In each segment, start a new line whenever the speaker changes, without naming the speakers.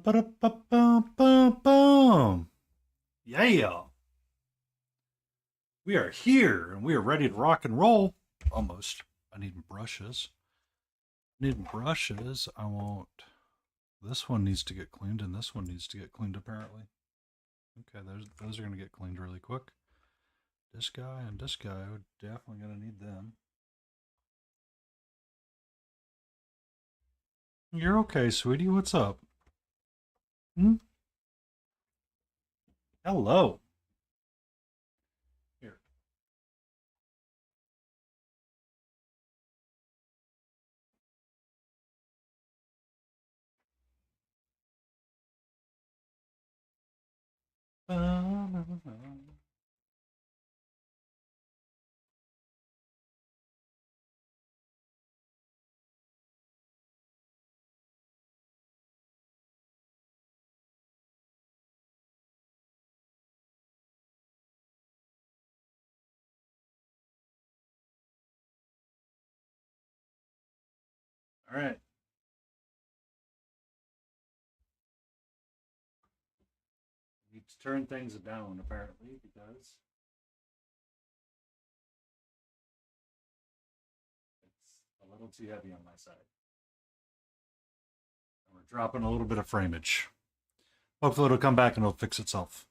Ba-da-ba-ba-ba-bum. Yeah, we are here and we are ready to rock and roll. Almost. I need brushes. I want. This one needs to get cleaned and this one needs to get cleaned apparently. Okay, those are going to get cleaned really quick. This guy and this guy are definitely going to need them. You're okay, sweetie. What's up? Hmm? Hello. Here. All right. Need to turn things down apparently because it's a little too heavy on my side. And we're dropping a little bit of framage. Hopefully it'll come back and it'll fix itself.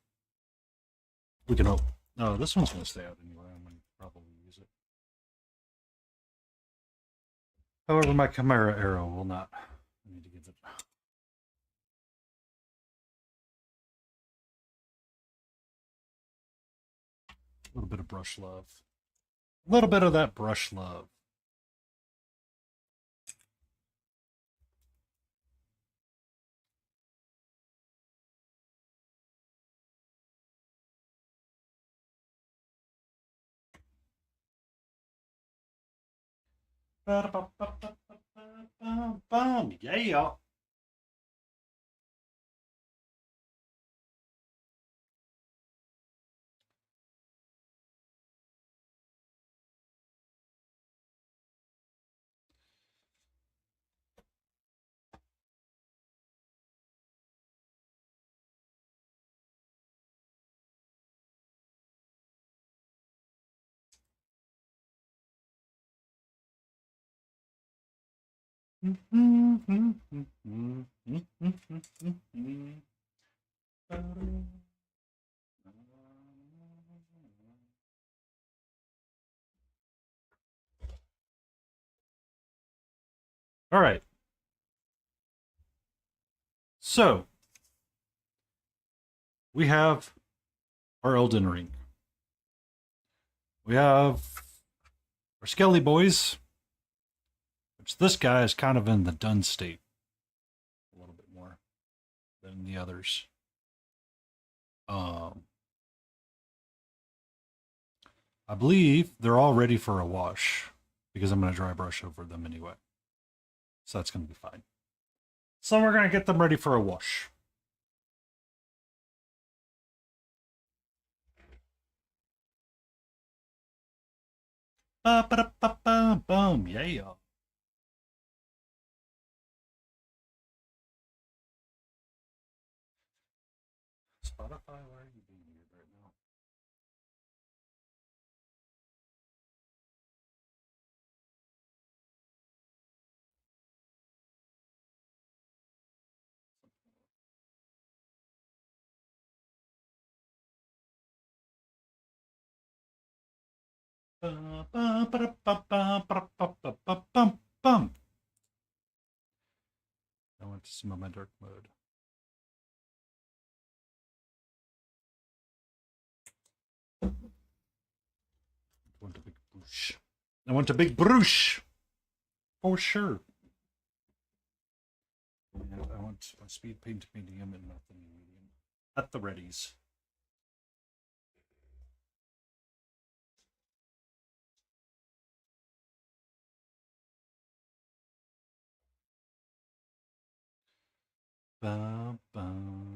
We can hope. No, this one's going to stay out anyway. I'm going to probably use it. However, my camera arrow will not. I need to give it. A little bit of brush love. A little bit of that brush love. Yeah. All right. So we have our Elden Ring. We have our Skelly boys, which this guy is kind of in the done state a little bit more than the others. Um, I believe they're all ready for a wash because I'm going to dry brush over them anyway. So that's going to be fine. So we're going to get them ready for a wash. Ba-ba-da-ba-ba-bum. Yeah. Spotify, why are you being weird right now? Ba-ba-ba-da-ba-ba-ba-ba-ba-bum. I want to see my dark mode. I want a big brush. I want a big brush. For sure. And I want my speed paint medium and not the medium. At the readies. Ba-bum.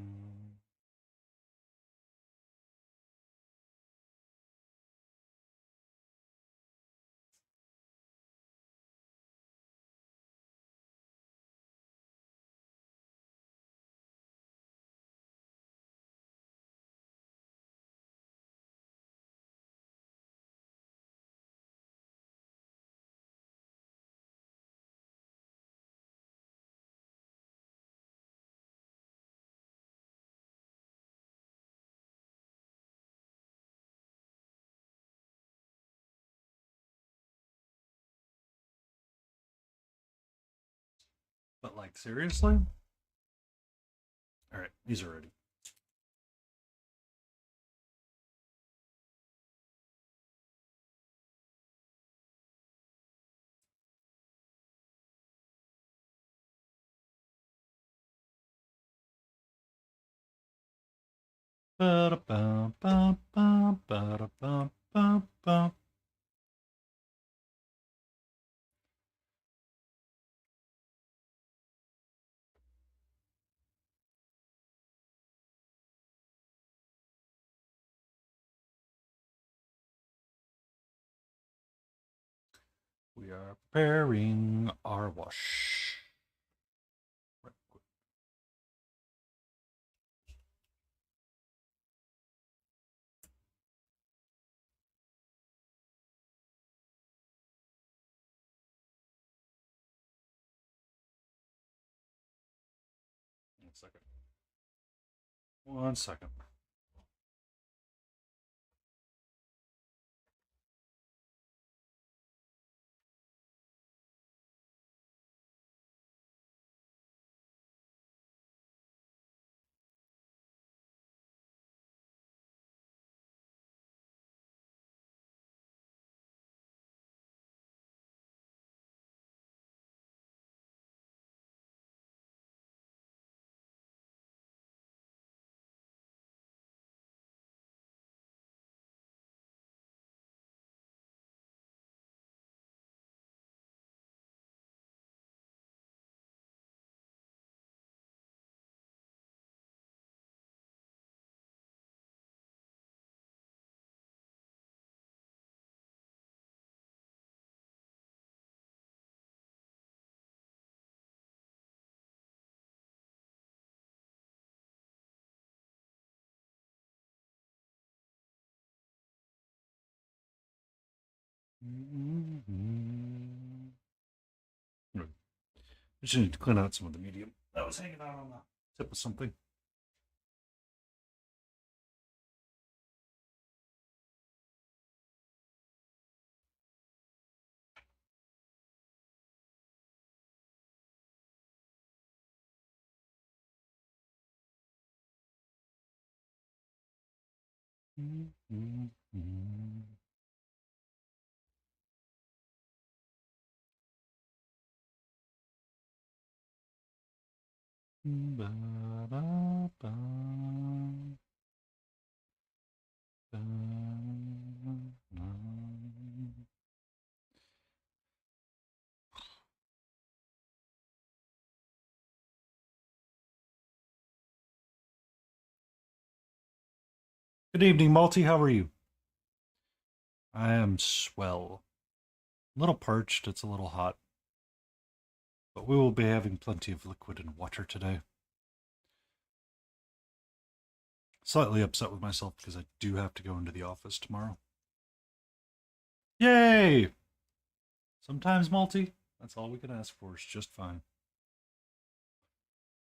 But like seriously? All right, these are ready. Ba-da-bum-bum-bum-ba-da-bum-bum-bum. We are preparing our wash. Right. 1 second. 1 second. Good. I just need to clean out some of the medium that was hanging out on the tip of something. Good evening, Malty. How are you? I am swell. A little parched. It's a little hot. But we will be having plenty of liquid and water today. Slightly upset with myself because I do have to go into the office tomorrow. Yay! Sometimes, Malty, that's all we can ask for. It's just fine.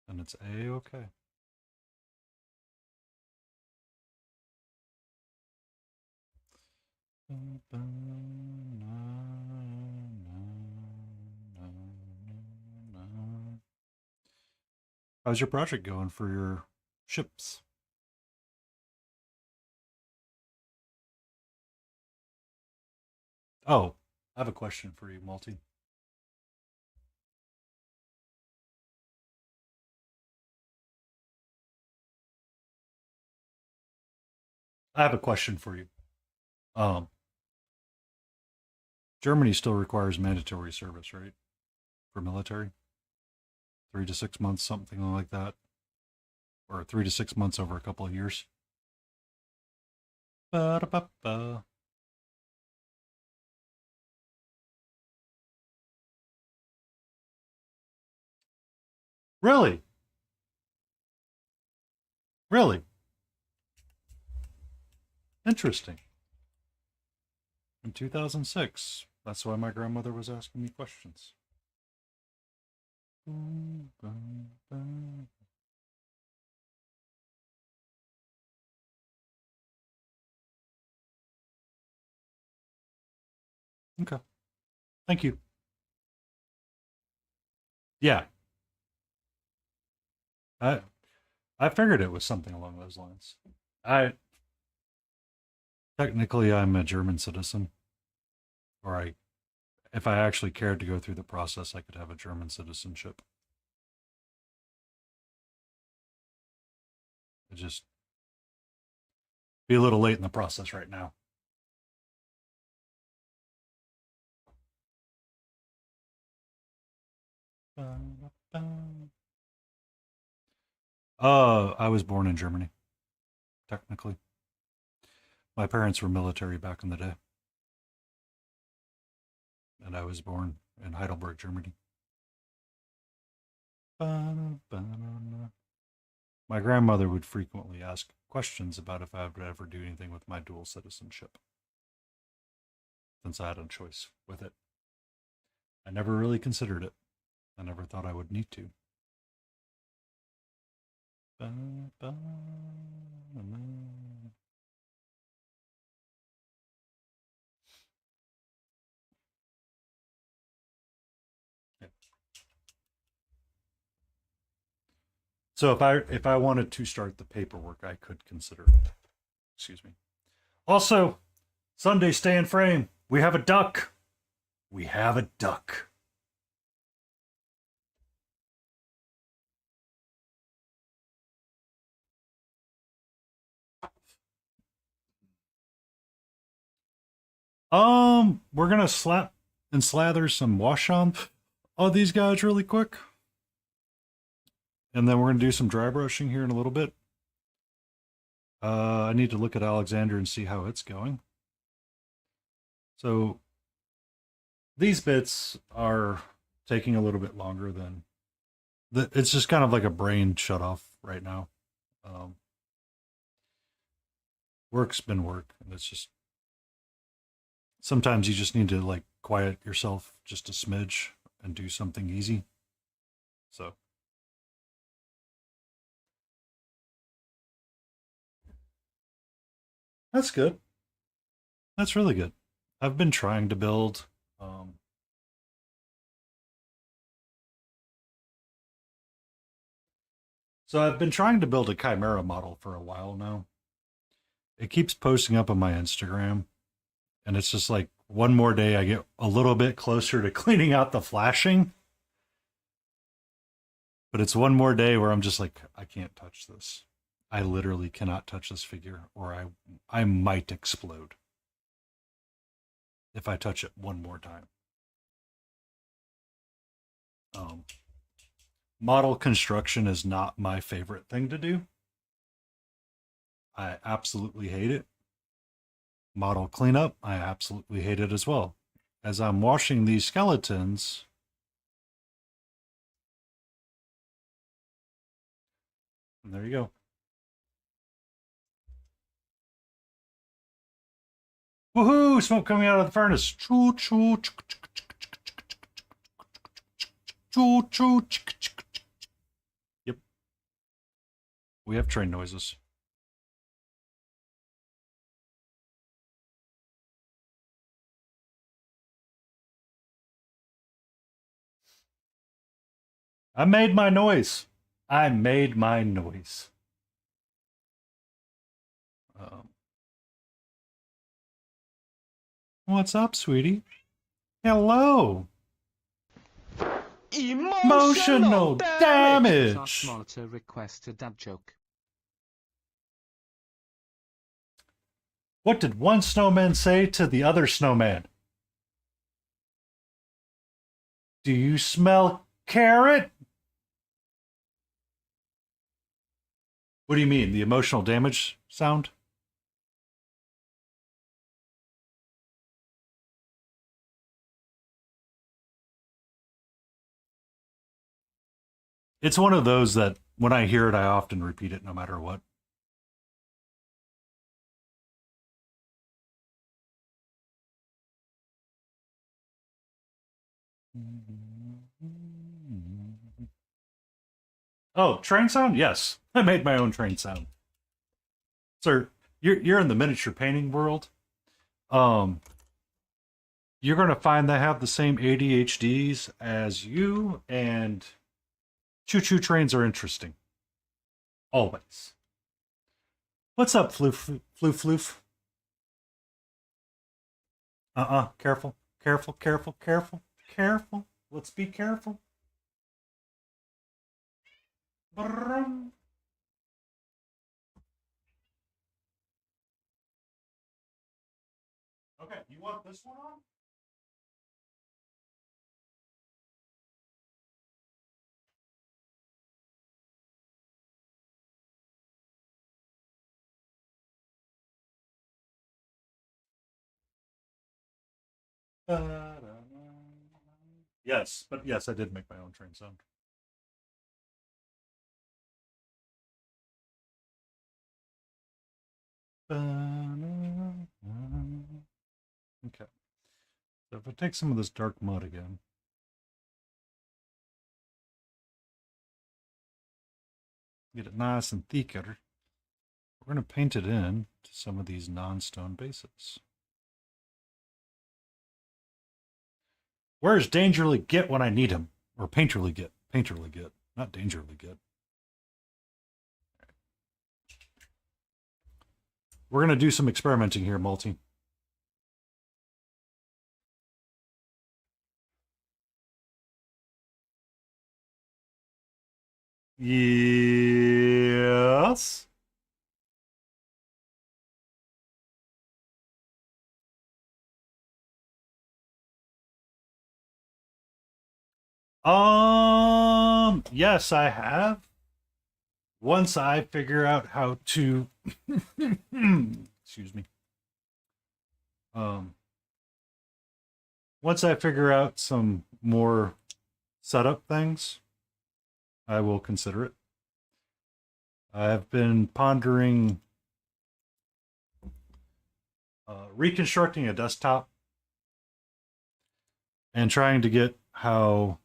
And it's A-okay. How's your project going for your ships? Oh, I have a question for you, Malty. I have a question for you. Um, Germany still requires mandatory service, right? For military? 3 to 6 months, something like that. Or 3 to 6 months over a couple of years. Ba-da-ba-ba. Really? Really? Interesting. In 2006. That's why my grandmother was asking me questions. Okay. Thank you. Yeah. I I figured it was something along those lines. I technically I'm a German citizen, or I if I actually cared to go through the process, I could have a German citizenship. It just be a little late in the process right now. I was born in Germany, technically. My parents were military back in the day, and I was born in Heidelberg, Germany. My grandmother would frequently ask questions about if I would ever do anything with my dual citizenship, since I had a choice with it. I never really considered it. I never thought I would need to. So if I wanted to start the paperwork, I could consider it. Excuse me. Also, Sunday stay in frame. We have a duck. We have a duck. We're gonna slap and slather some wash on these guys really quick. And then we're gonna do some dry brushing here in a little bit. I need to look at Alexander and see how it's going. So these bits are taking a little bit longer than it's just kind of like a brain shut off right now. Work's been work, and it's just sometimes you just need to like quiet yourself just a smidge and do something easy. So that's good. That's really good. I've been trying to build so I've been trying to build a chimera model for a while now. It keeps posting up on my Instagram, and it's just like one more day I get a little bit closer to cleaning out the flashing. But it's one more day where I'm just like, I can't touch this. I literally cannot touch this figure, or I might explode if I touch it one more time. Model construction is not my favorite thing to do. I absolutely hate it. Model cleanup, I absolutely hate it as well. As I'm washing these skeletons, and there you go. Woohoo! Smoke coming out of the furnace. Choo choo. Choo choo. Yep. We have train noises. I made my noise. I made my noise. What's up, sweetie? Hello. Emotional damage.
Monitor request a dad joke.
What did one snowman say to the other snowman? Do you smell carrot? What do you mean? The emotional damage sound? It's one of those that when I hear it, I often repeat it no matter what. Oh, train sound? Yes. I made my own train sound. Sir, you're in the miniature painting world. You're going to find they have the same ADHDs as you, and choo-choo trains are interesting. Always. What's up, floof, floof, floof? Careful, careful, careful, careful, careful. Let's be careful. Brum. Okay, you want this one on? Yes, but yes, I did make my own train sound. Okay. So if I take some of this dark mud again, get it nice and thicker, we're going to paint it in to some of these non-stone bases. Where's Dangerly Git when I need him? Or Painterly Git. Painterly Git, not Dangerly Git. We're going to do some experimenting here, Multi. Yes. Yes, I have. Once I figure out how to excuse me. Um Once I figure out some more setup things, I will consider it. I've been pondering reconstructing a desktop and trying to get how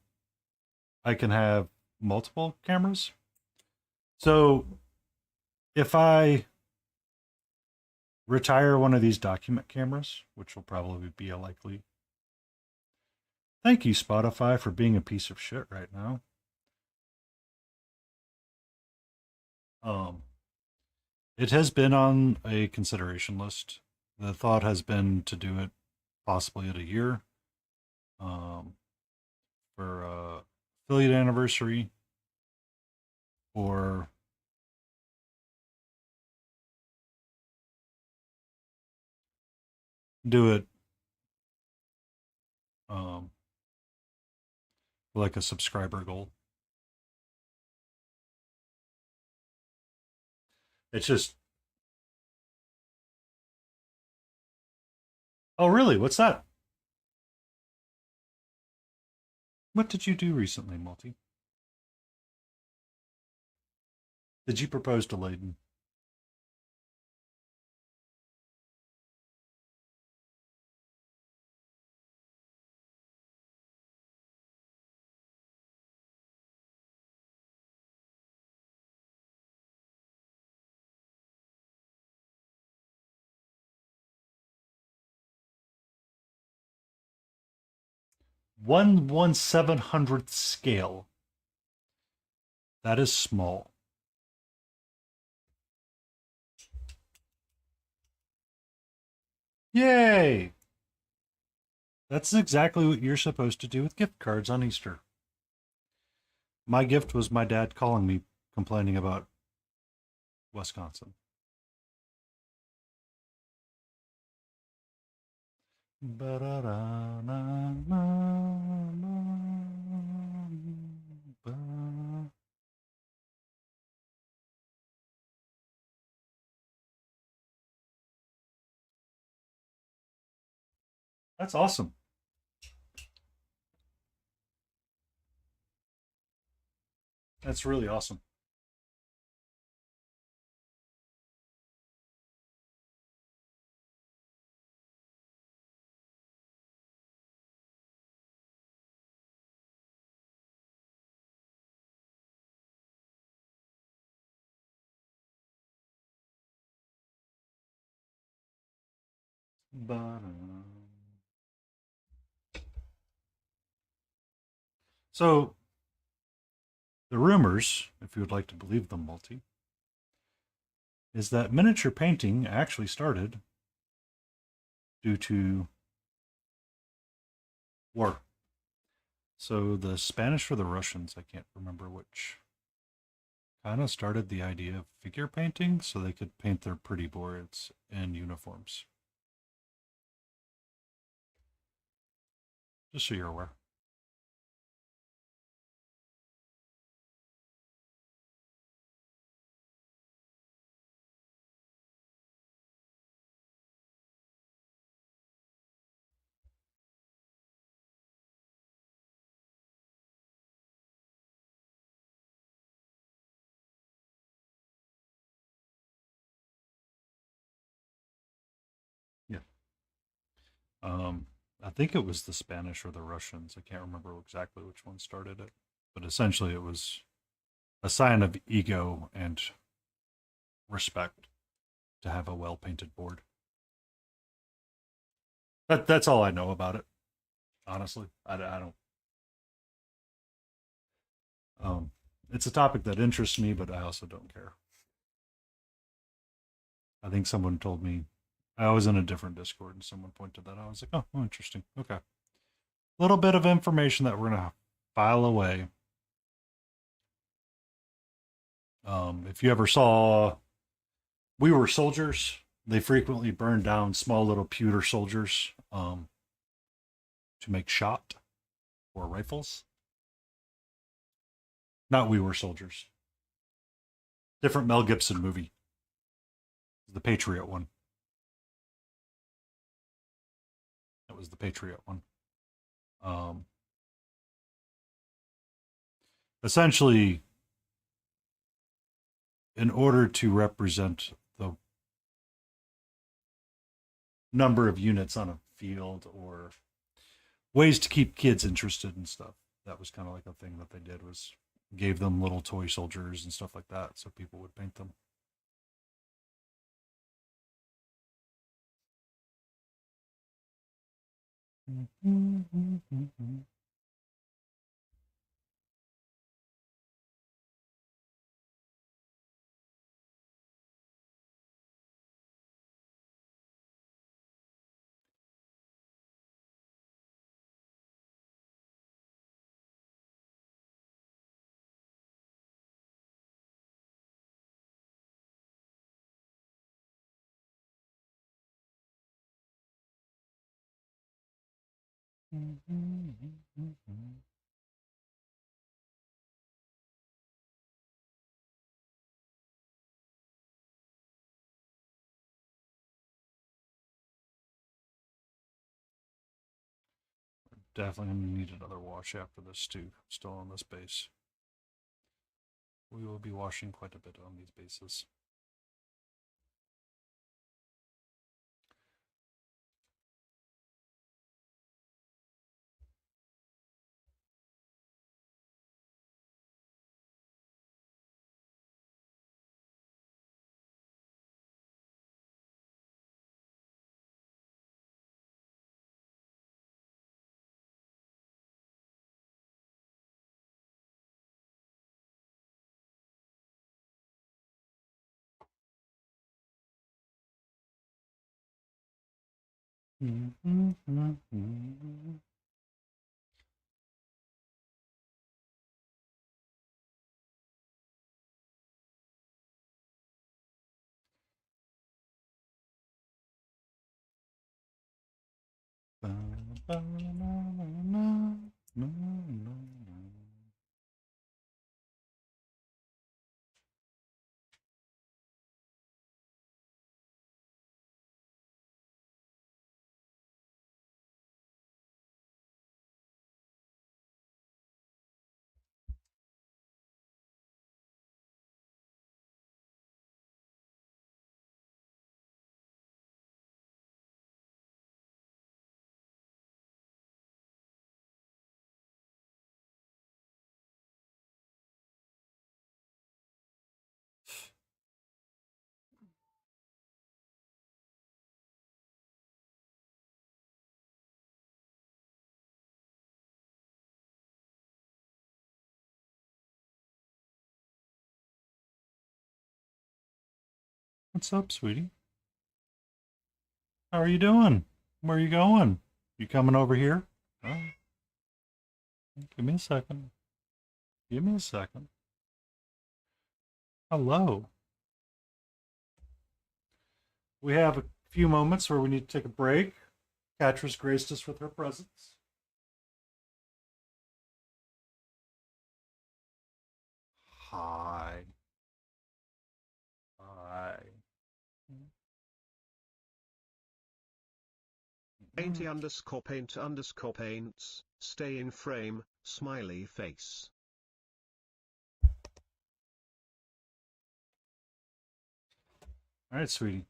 I can have multiple cameras. So if I retire one of these document cameras, which will probably be a likely. Thank you, Spotify, for being a piece of shit right now. Um, it has been on a consideration list. The thought has been to do it possibly at a year, for affiliate anniversary, or do it um, like a subscriber goal. It's just, oh really? What's that? What did you do recently, Multi? Did you propose to Layden? One seven hundredth scale. That is small. Yay! That's exactly what you're supposed to do with gift cards on Easter. My gift was my dad calling me, complaining about Wisconsin. That's awesome. That's really awesome. So, the rumors, if you would like to believe them, Multi, is that miniature painting actually started due to war. So the Spanish or the Russians, I can't remember which, kind of started the idea of figure painting so they could paint their pretty boards in uniforms. Just so you're aware. Yeah. Um, I think it was the Spanish or the Russians. I can't remember exactly which one started it, but essentially it was a sign of ego and respect to have a well painted board. That's all I know about it. Honestly, I don't. It's a topic that interests me, but I also don't care. I think someone told me I was in a different Discord and someone pointed that out. I was like, oh, interesting. Okay. Little bit of information that we're gonna file away. If you ever saw We Were Soldiers, they frequently burned down small little pewter soldiers to make shot or rifles. Not We Were Soldiers. Different Mel Gibson movie. The Patriot one. That was the Patriot one. Um, Essentially, in order to represent the number of units on a field or ways to keep kids interested in stuff, that was kind of like a thing that they did, was gave them little toy soldiers and stuff like that so people would paint them. Definitely gonna need another wash after this too. Still on this base. We will be washing quite a bit on these bases. What's up, sweetie? How are you doing? Where are you going? You coming over here? Oh, give me a second. Give me a second. Hello. We have a few moments where we need to take a break. Catra's graced us with her presence. Hi. Hi.
Painty_paints, stay in frame, smiley face.
All right, sweetie.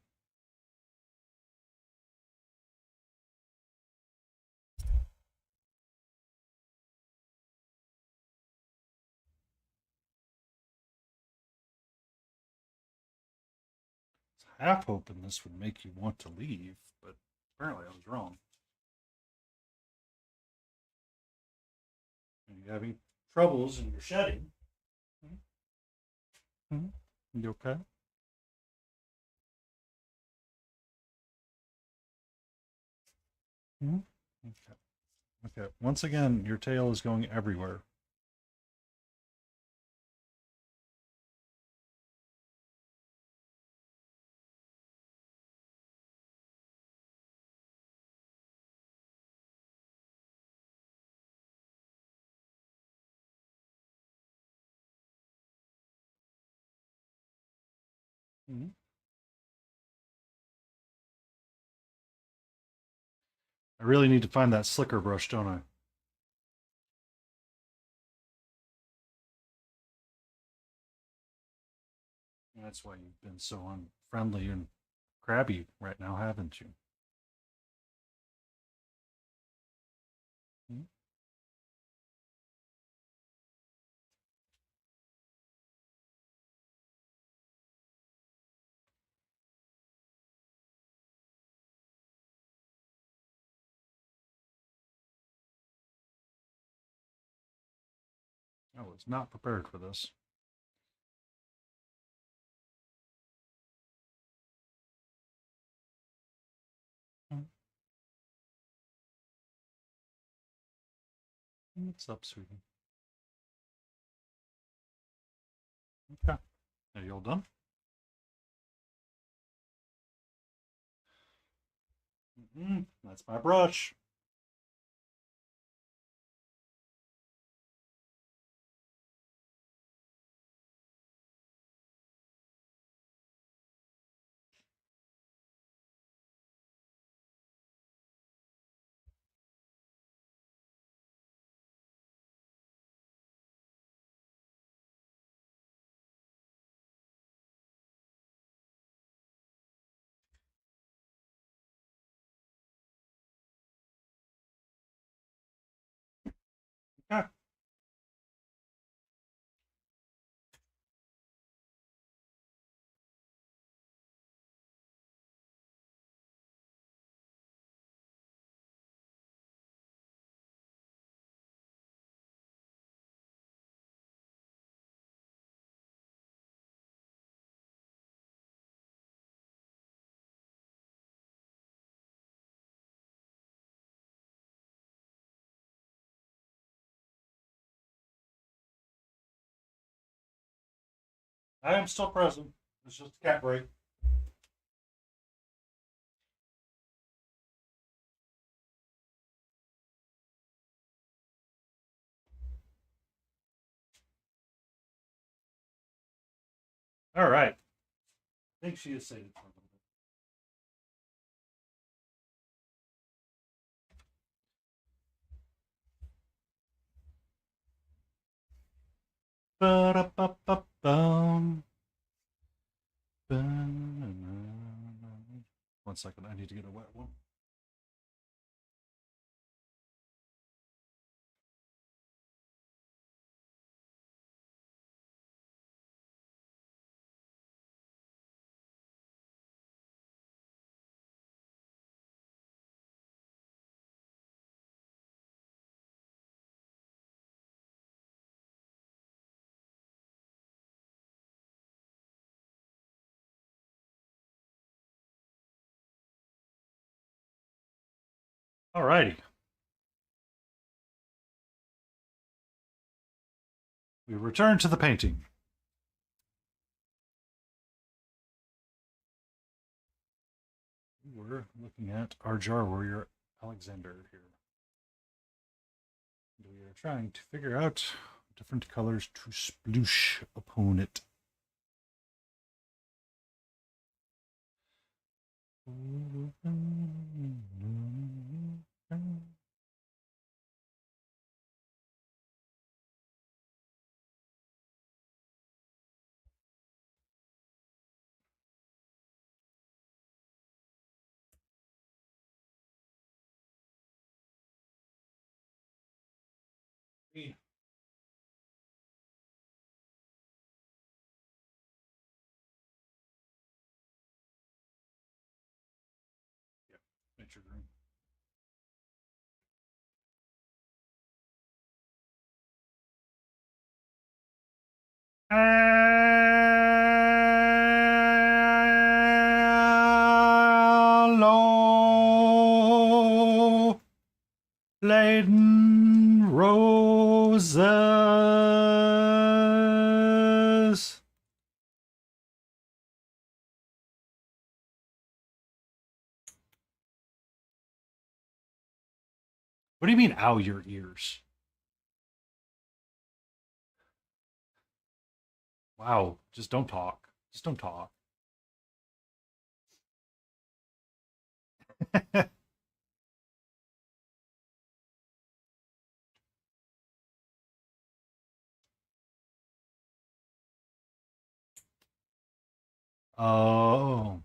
Half hoping this would make you want to leave, but apparently I was wrong. Are you having troubles in your shedding? Mm-hmm. You okay? Mm-hmm. Okay. Okay. Once again, your tail is going everywhere. Mm-hmm. I really need to find that slicker brush, don't I? That's why you've been so unfriendly and crabby right now, haven't you? Hmm? I was not prepared for this. Hmm. What's up, sweetie? Okay. Are you all done? That's my brush. Okay. I am still present. It's just a cat break. All right. I think she is sated for a little bit. Ba-da-ba-ba-bum. One second, I need to get a wet one. Alrighty. We return to the painting. We're looking at our jar warrior Alexander here. We are trying to figure out different colors to sploosh upon it. Nature green. Hello, laden roses. What do you mean, ow your ears? Wow, just don't talk. Just don't talk. Oh.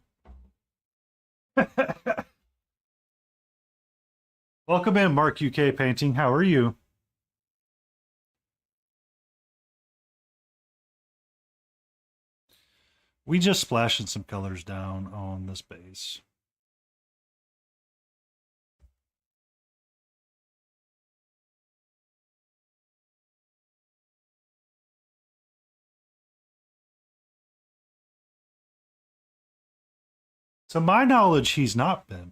Welcome in, Mark UK Painting. How are you? We just splashing some colors down on this base. To my knowledge, he's not been.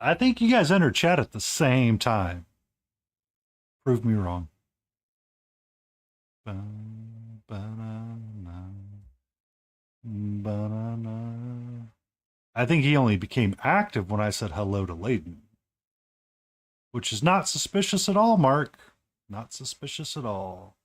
I think you guys entered chat at the same time. Prove me wrong. I think he only became active when I said hello to Layden. Which is not suspicious at all, Mark. Not suspicious at all.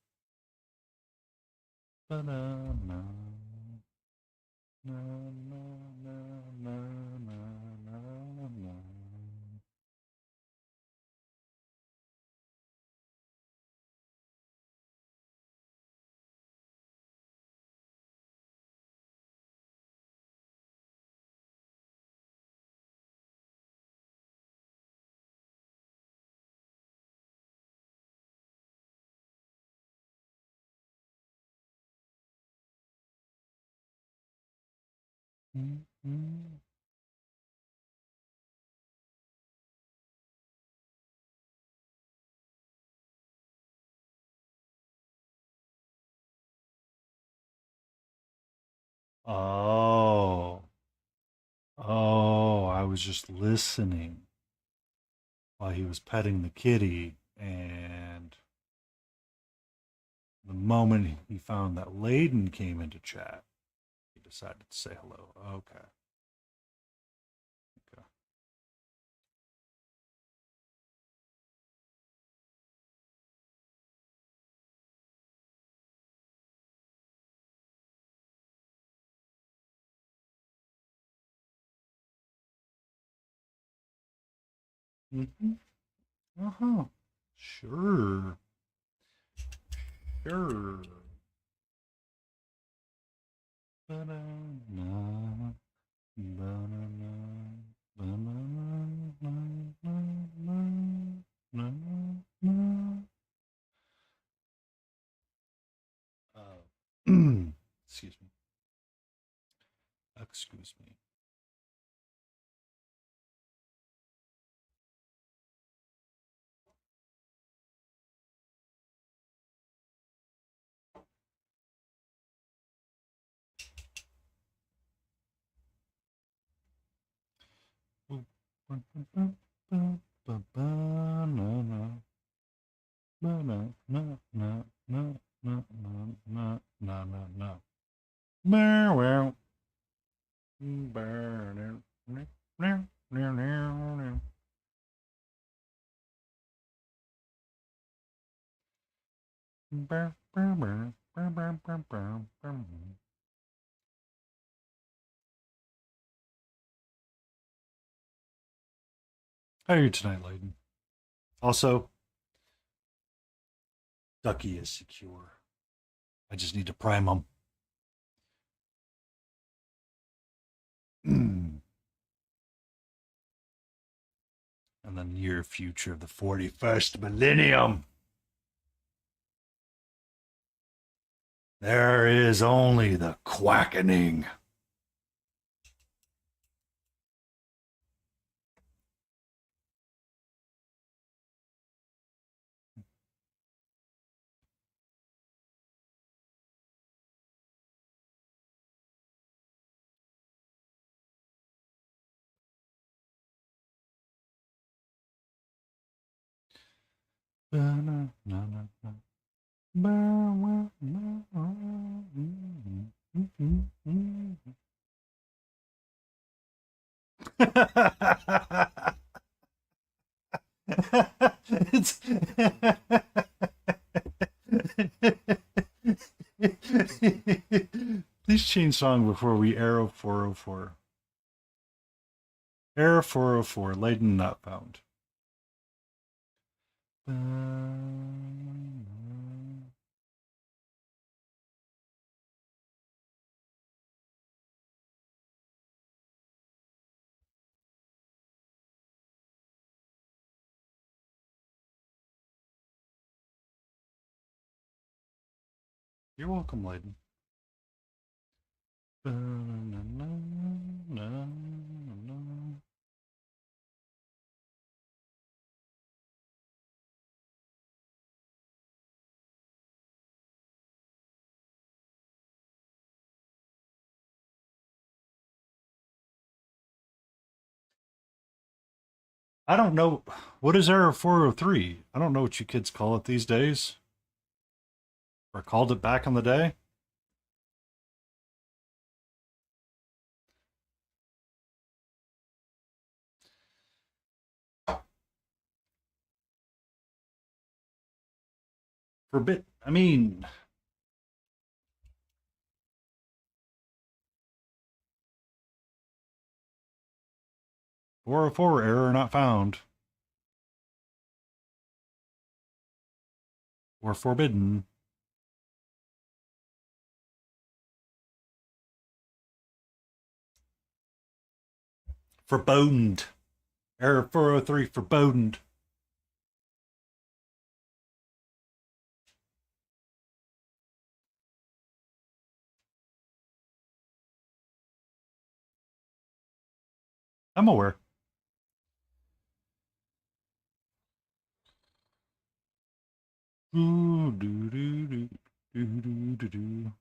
Oh. Oh, I was just listening while he was petting the kitty, and the moment he found that Layden came into chat, he decided to say hello. Okay. Okay. Mm-hmm. Uh-huh. Sure. Sure. Ba-da-na, ba-da-na, ba-na-na, na-na-na, na-na-na. Excuse me. Excuse me. How are you tonight, Layden? Also, Ducky is secure. I just need to prime him. And the near future of the 41st millennium. There is only the quackening. It's Please change song before we arrow 404. Error 404, Layden not found. You're welcome, Layden. I don't know. What is Error 403? I don't know what you kids call it these days. Or called it back in the day. I mean, 404 error not found. Or forbidden. Foreboded. Error 403 foreboded. I'm aware. Ooh, doo, doo, doo, doo, doo, doo, doo.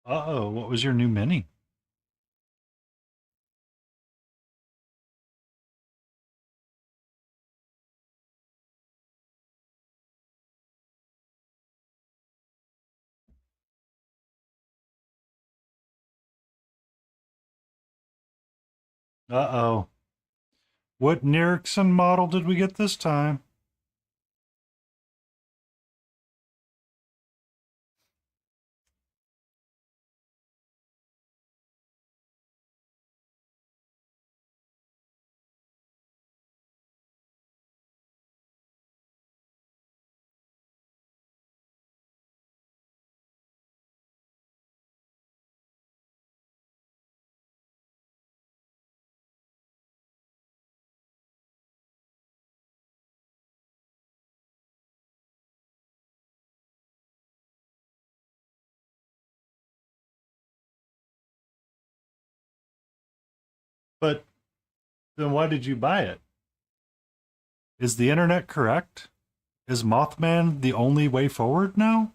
Uh-oh, what was your new mini? Uh-oh. What Erickson model did we get this time? But then why did you buy it? Is the internet correct? Is Mothman the only way forward now?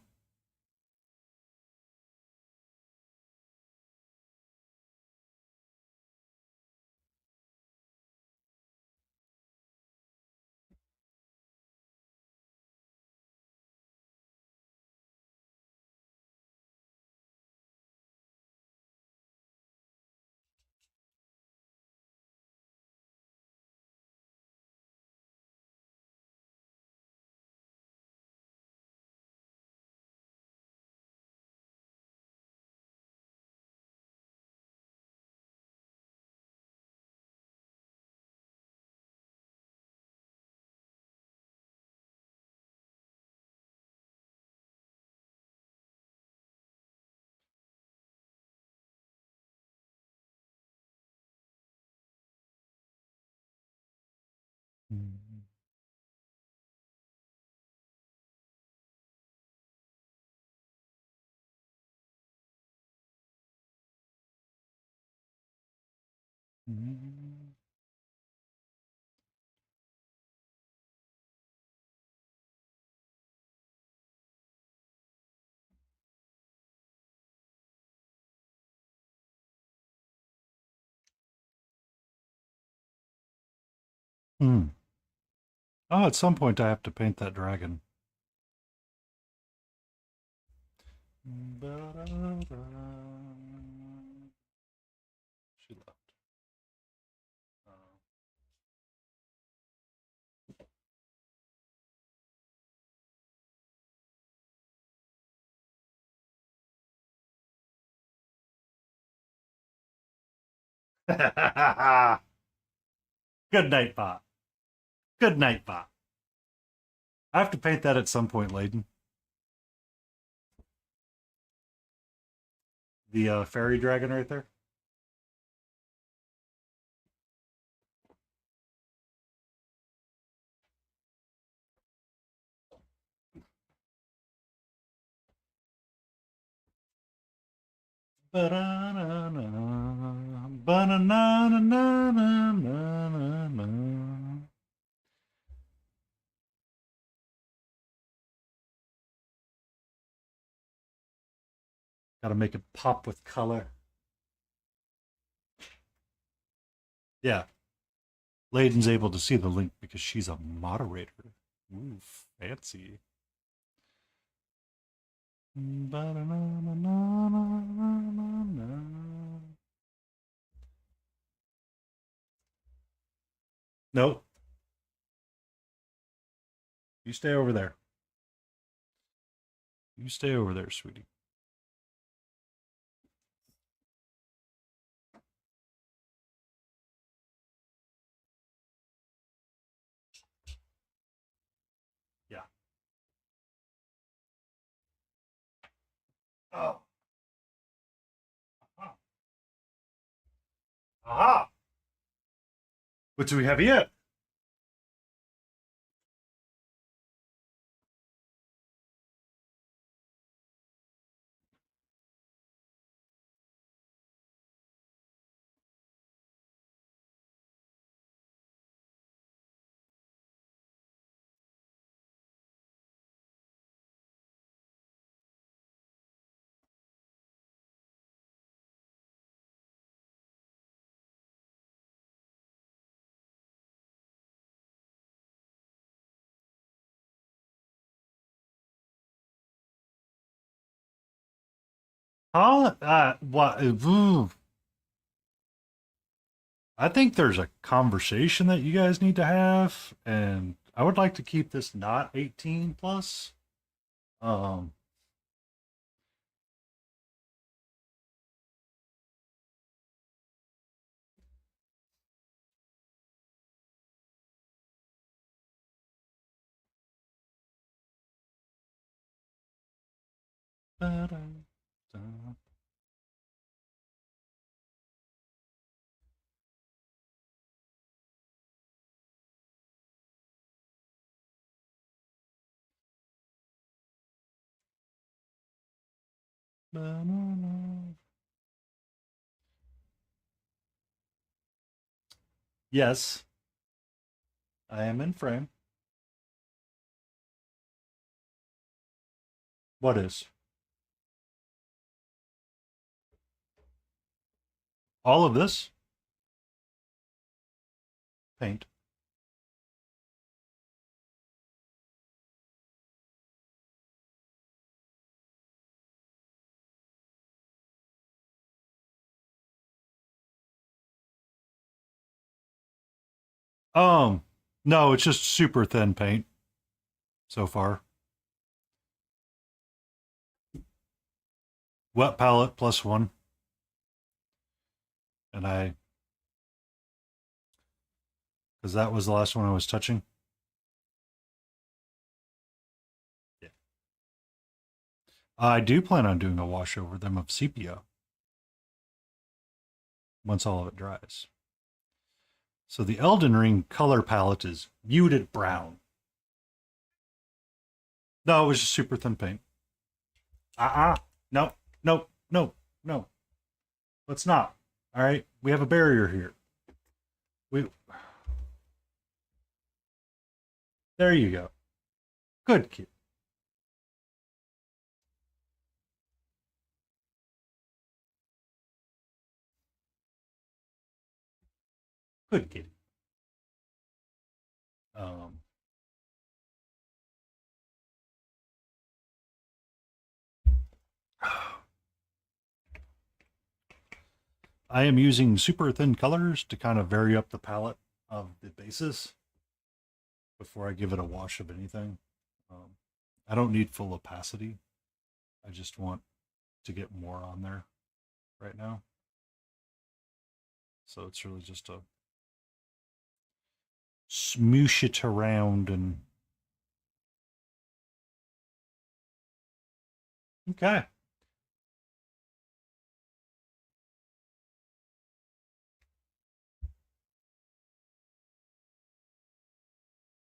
Hmm. Oh, at some point I have to paint that dragon. She left. Good night, Bot. Good night, Bot. I have to paint that at some point, Layden. The fairy dragon right there. Ba-da-na-na, ba-na-na-na-na-na-na-na. Gotta make it pop with color. Yeah. Layden's able to see the link because she's a moderator. Ooh, fancy. Nope. You stay over there. You stay over there, sweetie. Yeah. Oh. Aha. Aha. What do we have yet? Huh? What? I think there's a conversation that you guys need to have, and I would like to keep this not 18 plus. Um, ba-da-da. Ba-na-na. Yes, I am in frame. What is? All of this? Paint. Um, no, it's just super thin paint so far. Wet palette +1. And because that was the last one I was touching. Yeah. I do plan on doing a wash over them of sepia once all of it dries. So the Elden Ring color palette is muted brown. No, it was just super thin paint. No, no, no, no. Let's not. All right. We have a barrier here. We There you go. Good kid. Good kid. Um I am using super thin colors to kind of vary up the palette of the bases before I give it a wash of anything. Um, I don't need full opacity. I just want to get more on there right now. So it's really just a smoosh it around and okay.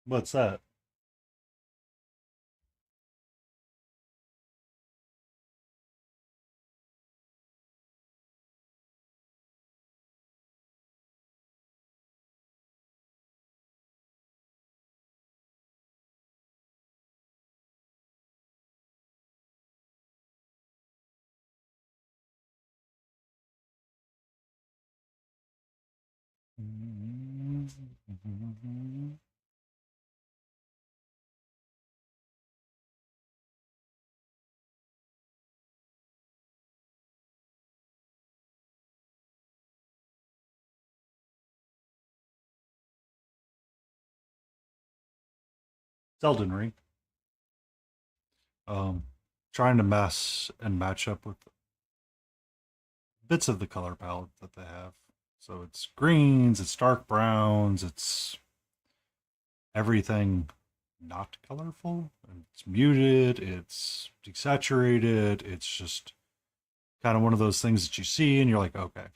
What's that? Elden Ring. Um, Trying to mess and match up with bits of the color palette that they have. So it's greens, it's dark browns, it's everything not colorful. It's muted, it's desaturated, it's just kind of one of those things that you see and you're like, okay.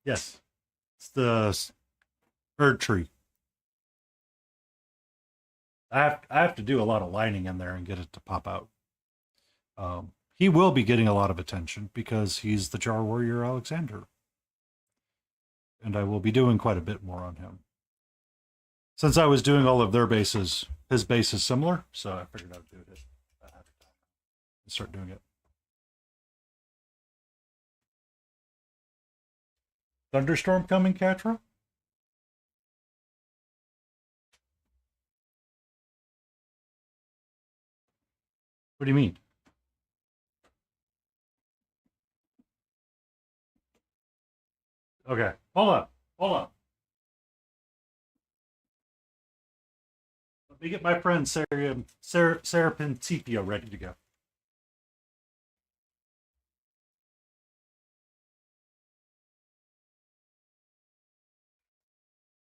Yes, it's the Erd tree. I have to do a lot of lining in there and get it to pop out. He will be getting a lot of attention because he's the Jar Warrior Alexander, and I will be doing quite a bit more on him. Since I was doing all of their bases, his base is similar, so I figured I would do it. Start doing it. Thunderstorm coming, Catra? What do you mean? Okay, hold on. Hold on. Let me get my friend Serapintipio ready to go.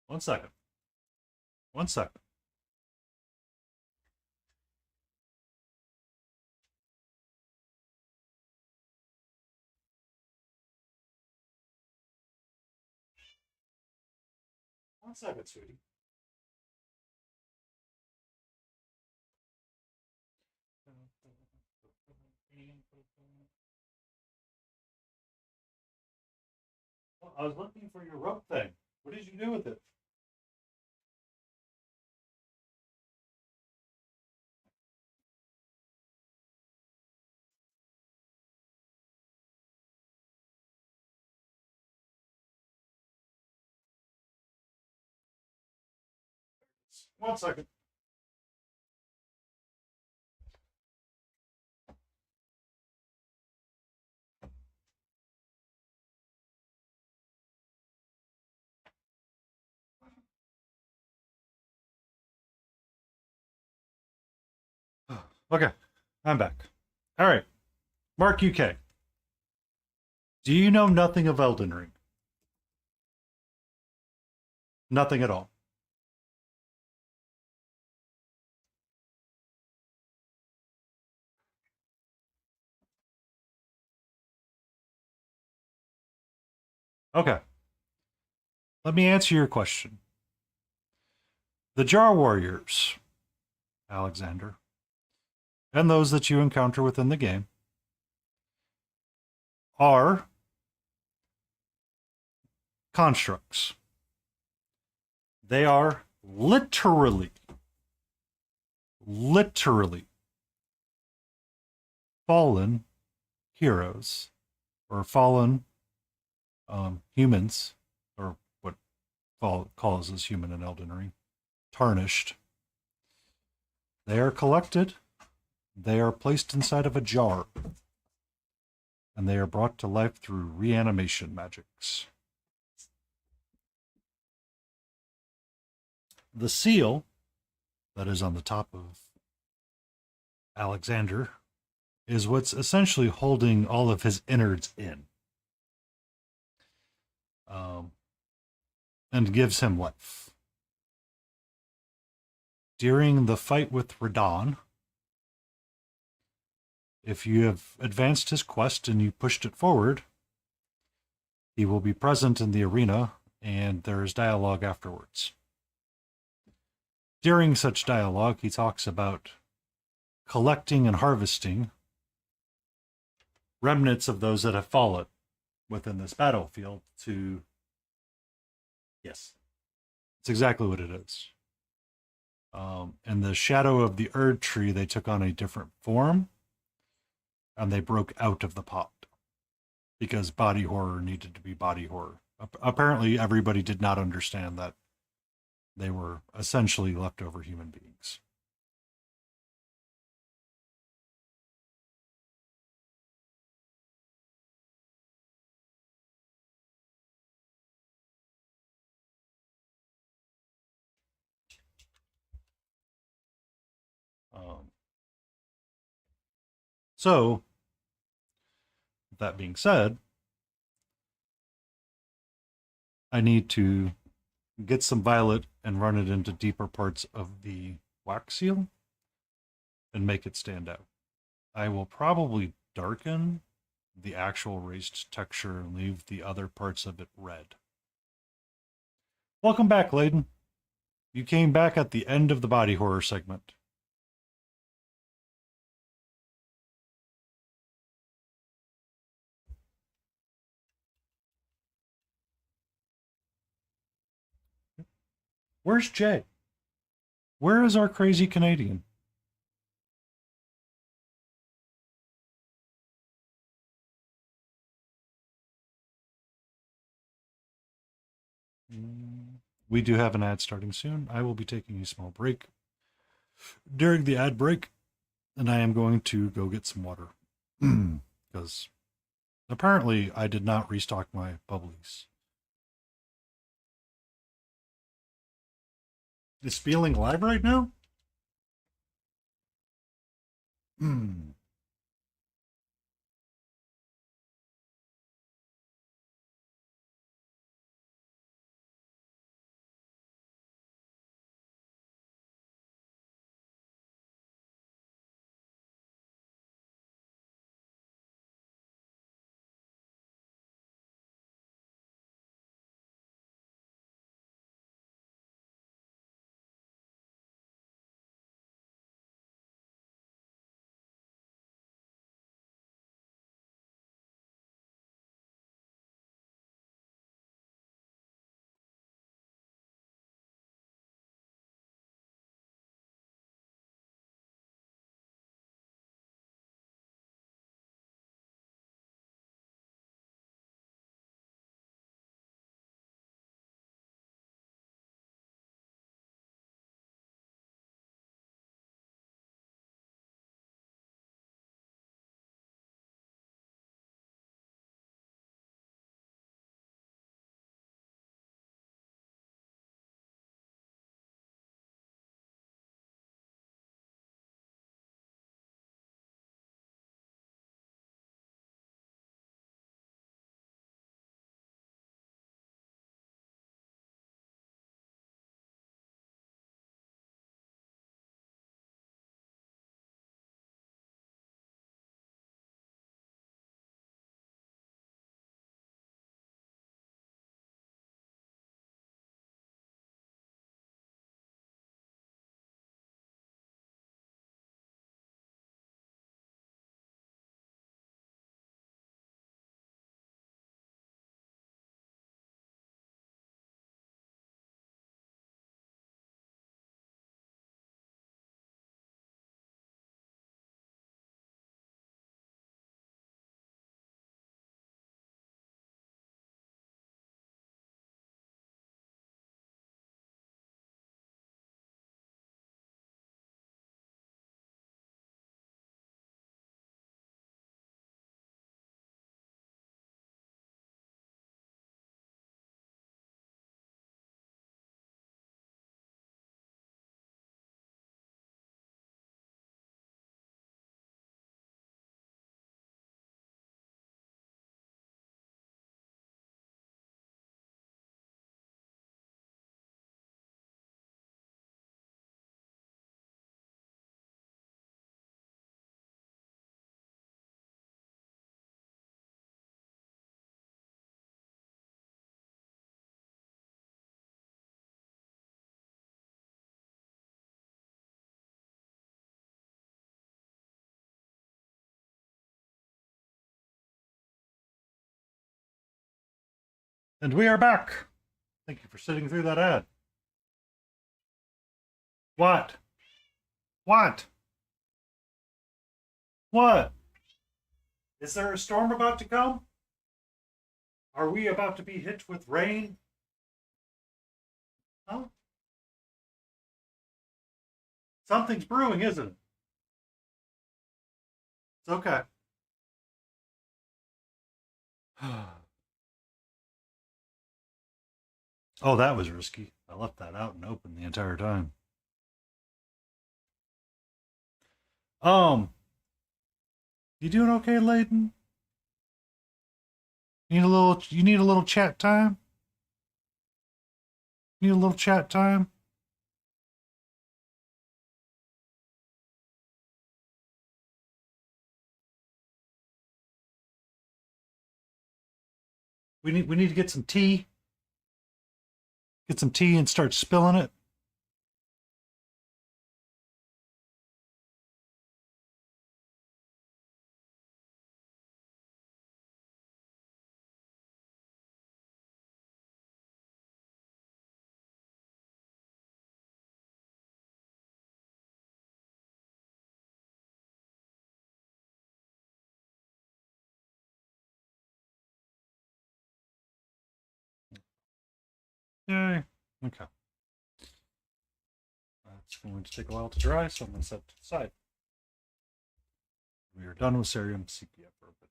One second. One second. One second, sweetie. Well, I was looking for your rope thing. What did you do with it? One second. Okay, I'm back. All right, Mark UK. Do you know nothing of Elden Ring? Nothing at all. Okay, let me answer your question. The Jar Warriors, Alexander, and those that you encounter within the game are constructs. They are literally fallen heroes or fallen humans, or what calls as human in Elden Ring, tarnished. They are collected, they are placed inside of a jar, and they are brought to life through reanimation magics. The seal that is on the top of Alexander is what's essentially holding all of his innards in, and gives him life. During the fight with Radon, if you have advanced his quest and you pushed it forward, he will be present in the arena, and there is dialogue afterwards. During such dialogue, he talks about collecting and harvesting remnants of those that have fallen within this battlefield to... Yes, it's exactly what it is. In the shadow of the Erd tree, they took on a different form, and they broke out of the pot because body horror needed to be body horror. Apparently, everybody did not understand that they were essentially leftover human beings. Um, so, that being said, I need to get some violet and run it into deeper parts of the wax seal and make it stand out. I will probably darken the actual raised texture and leave the other parts of it red. Welcome back, Layden. You came back at the end of the body horror segment. Where's Jay? Where is our crazy Canadian? We do have an ad starting soon. I will be taking a small break during the ad break, and I am going to go get some water because apparently I did not restock my bubblies. Is feeling live right now? Hmm. And we are back. Thank you for sitting through that ad. What? What? What? Is there a storm about to come? Are we about to be hit with rain? Huh? Something's brewing, isn't it? It's okay. Oh, that was risky. I left that out and open the entire time. Um, you doing okay, Layden? You need a little chat time? Need a little chat time? We need to get some tea. Get some tea and start spilling it. Yay. Okay. That's going to take a while to dry, so I'm going to set it to the side. We are done with cerium sepia for a bit.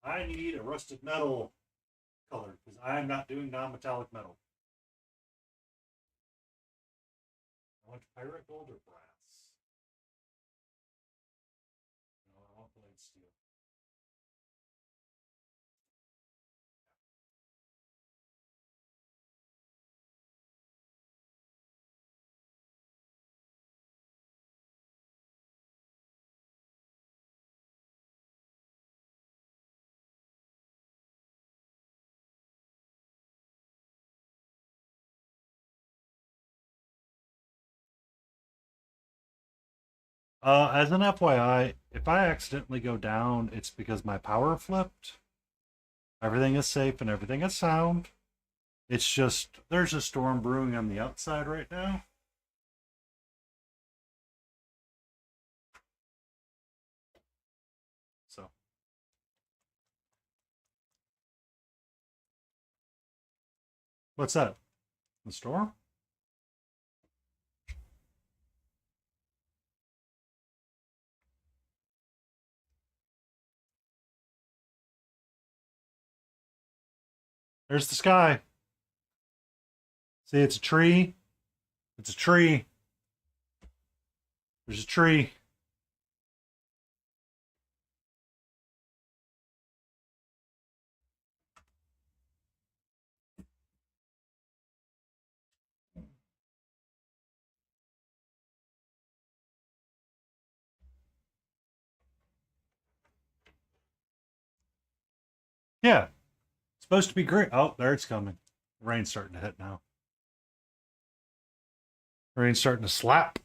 I need a rusted metal. color because I am not doing non-metallic metal. I want pirate gold or brass. No, I want blade steel. As an FYI, if I accidentally go down, it's because my power flipped. Everything is safe and everything is sound. It's just there's a storm brewing on the outside right now. So, what's that? The storm? There's the sky. See, it's a tree. It's a tree. There's a tree. Yeah, it's supposed to be great. Oh, there it's coming. Rain's starting to hit now. Rain's starting to slap.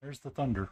There's the thunder.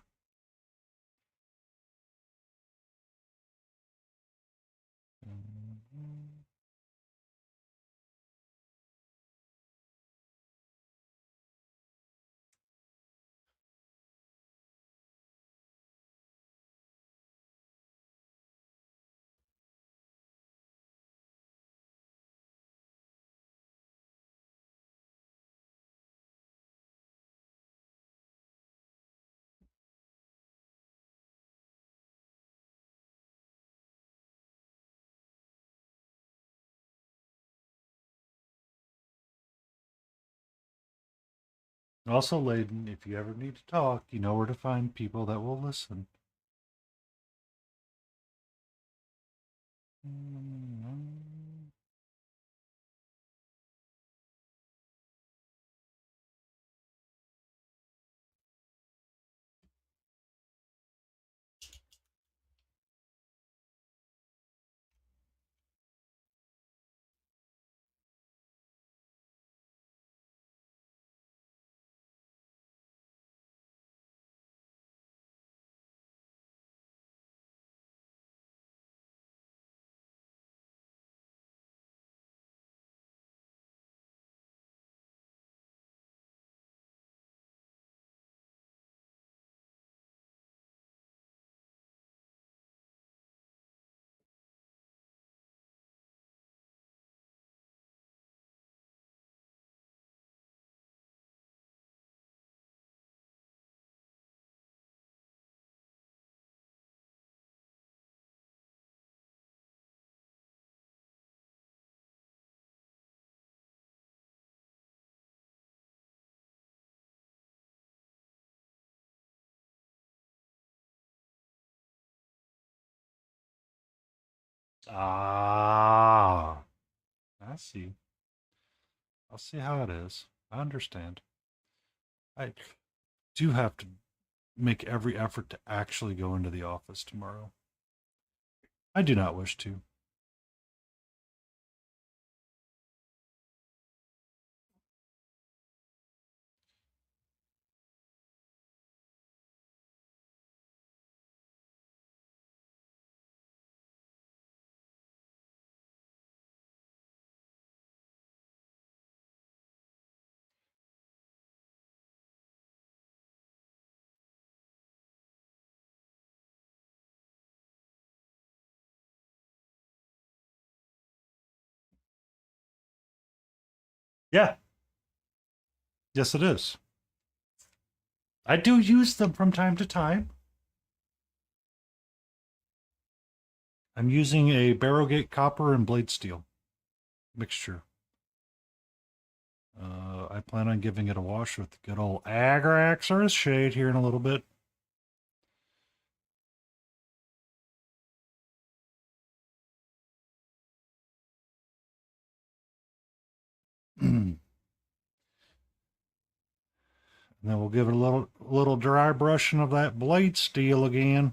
Also, Layden, if you ever need to talk, you know where to find people that will listen. Ah, I see. I'll see how it is. I understand. I do have to make every effort to actually go into the office tomorrow. I do not wish to. Yeah, yes, it is. I do use them from time to time. I'm using a Barrowgate copper and blade steel mixture. I plan on giving it a wash with good old Agraxor's shade here in a little bit. And then we'll give it a little dry brushing of that blade steel again.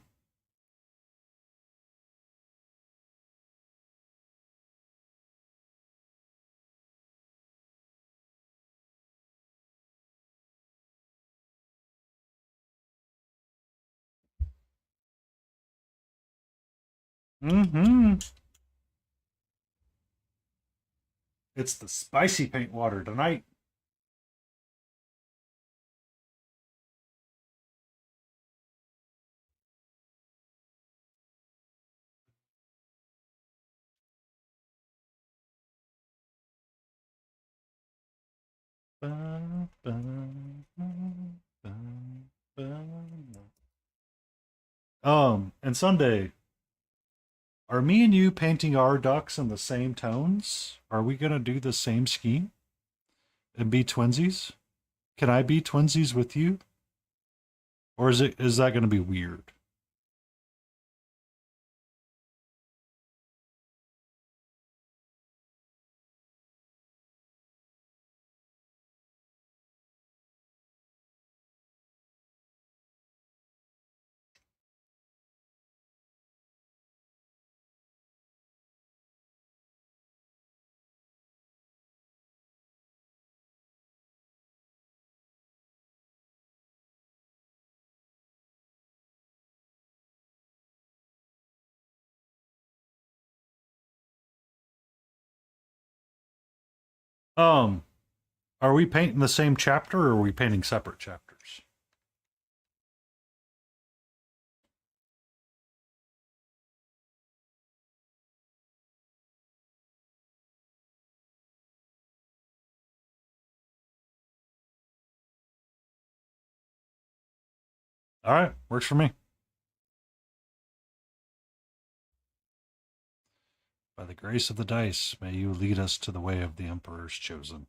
Mm-hmm. It's the spicy paint water tonight. And Sunday, are me and you painting our ducks in the same tones? Are we gonna do the same scheme and be twinsies? Can I be twinsies with you? Or is that gonna be weird? Um, are we painting the same chapter or are we painting separate chapters? All right, works for me. By the grace of the dice, may you lead us to the way of the Emperor's chosen.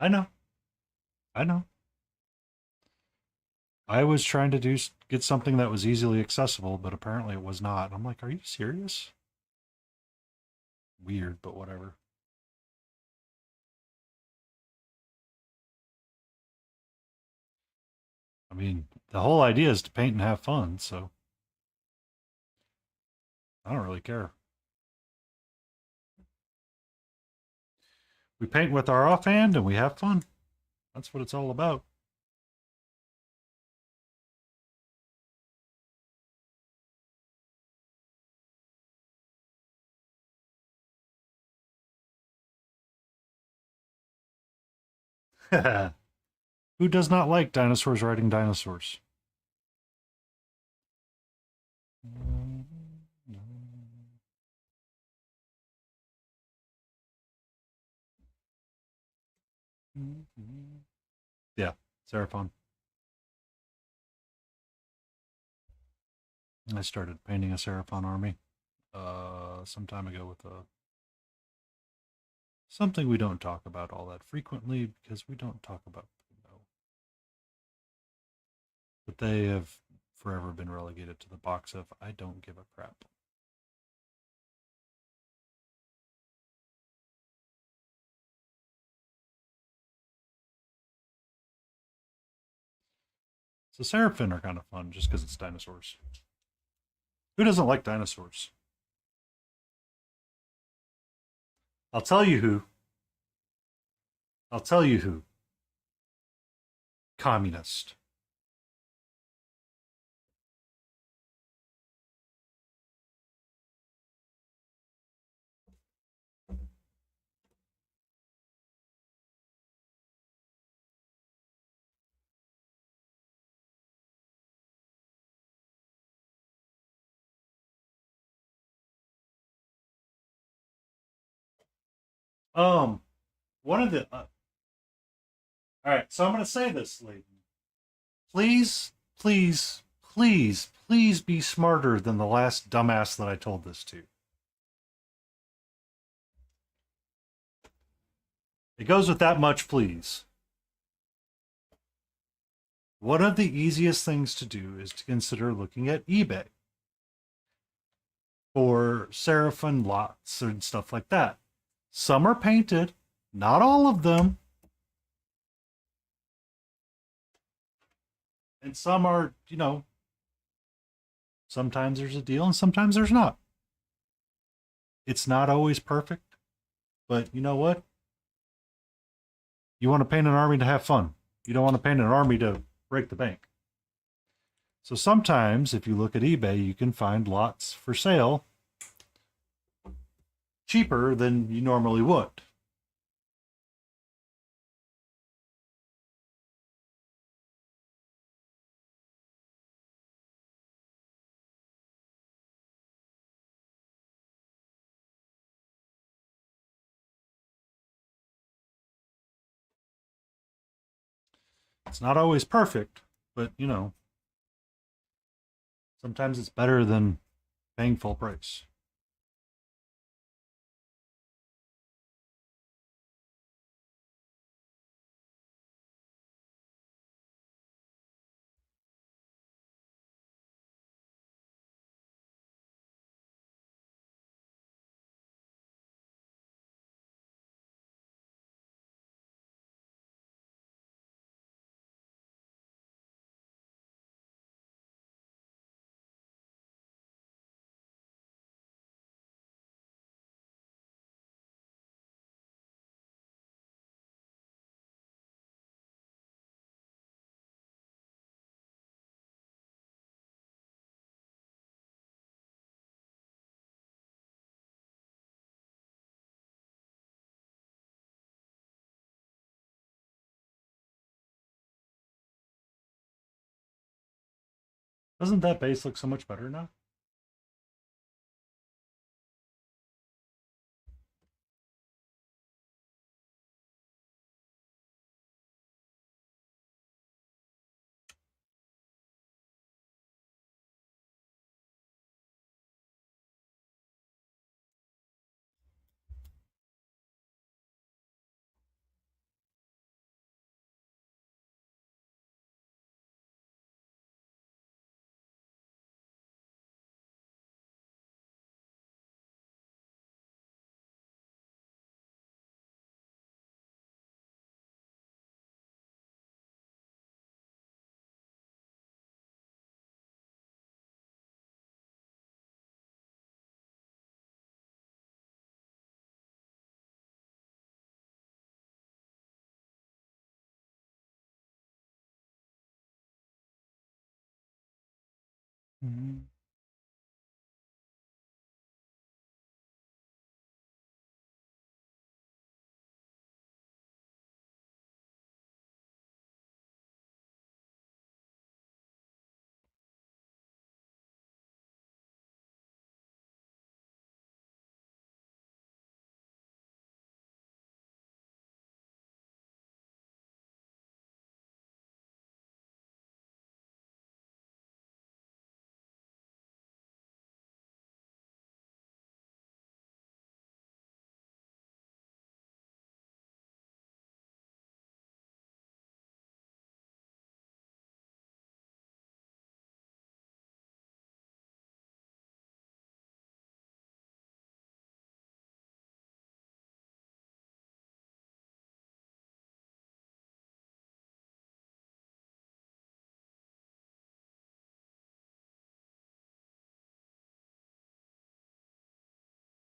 I know. I know. I was trying to get something that was easily accessible, but apparently it was not. I'm like, are you serious? Weird, but whatever. I mean, the whole idea is to paint and have fun, so I don't really care. We paint with our offhand and we have fun. That's what it's all about. Who does not like dinosaurs riding dinosaurs? Yeah, Seraphon. I started painting a Seraphon army some time ago with something we don't talk about all that frequently because we don't talk about Pluto. But they have forever been relegated to the box of I don't give a crap. So Seraphim are kind of fun just because it's dinosaurs. Who doesn't like dinosaurs? I'll tell you who. I'll tell you who. Communist. Um, one of the. All right, so I'm going to say this, Leighton. Please, please, please, please be smarter than the last dumbass that I told this to. It goes with that much, please. One of the easiest things to do is to consider looking at eBay for Seraphim lots and stuff like that. Some are painted, not all of them. And some are, sometimes there's a deal and sometimes there's not. It's not always perfect, but you know what? You want to paint an army to have fun. You don't want to paint an army to break the bank. So sometimes, if you look at eBay, you can find lots for sale cheaper than you normally would. It's not always perfect, but sometimes it's better than paying full price. Doesn't that base look so much better now? Mm-hmm.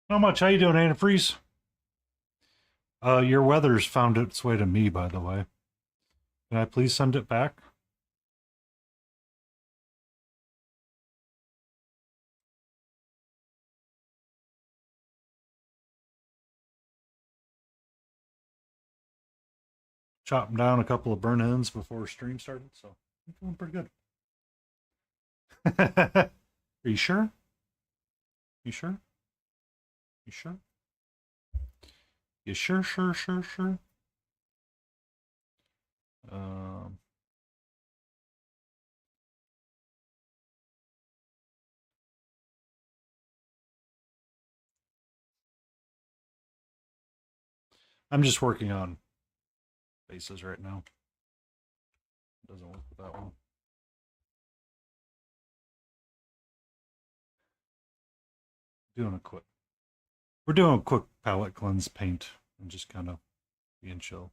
Not much. How you doing, Antifreeze? Your weather's found its way to me, by the way. Can I please send it back? Chopping down a couple of burn ends before stream started, so I'm feeling pretty good. Are you sure? You sure? You sure? You sure? Um, I'm just working on bases right now. Doesn't work with that one. Doing a quick. We're doing a quick palette cleanse paint and just kind of being chill.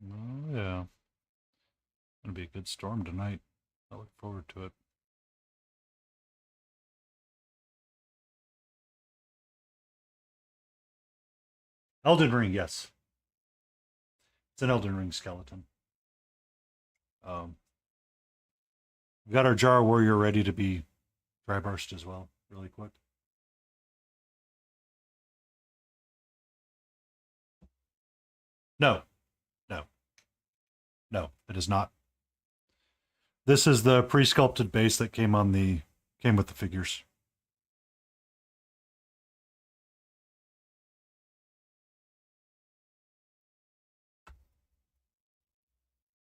Oh yeah, gonna be a good storm tonight. I look forward to it. Elden Ring, yes, it's an Elden Ring skeleton. Um, we got our Jar Warrior ready to be dry burst as well, really quick. No, no, no, it is not. This is the pre-sculpted base that came with the figures.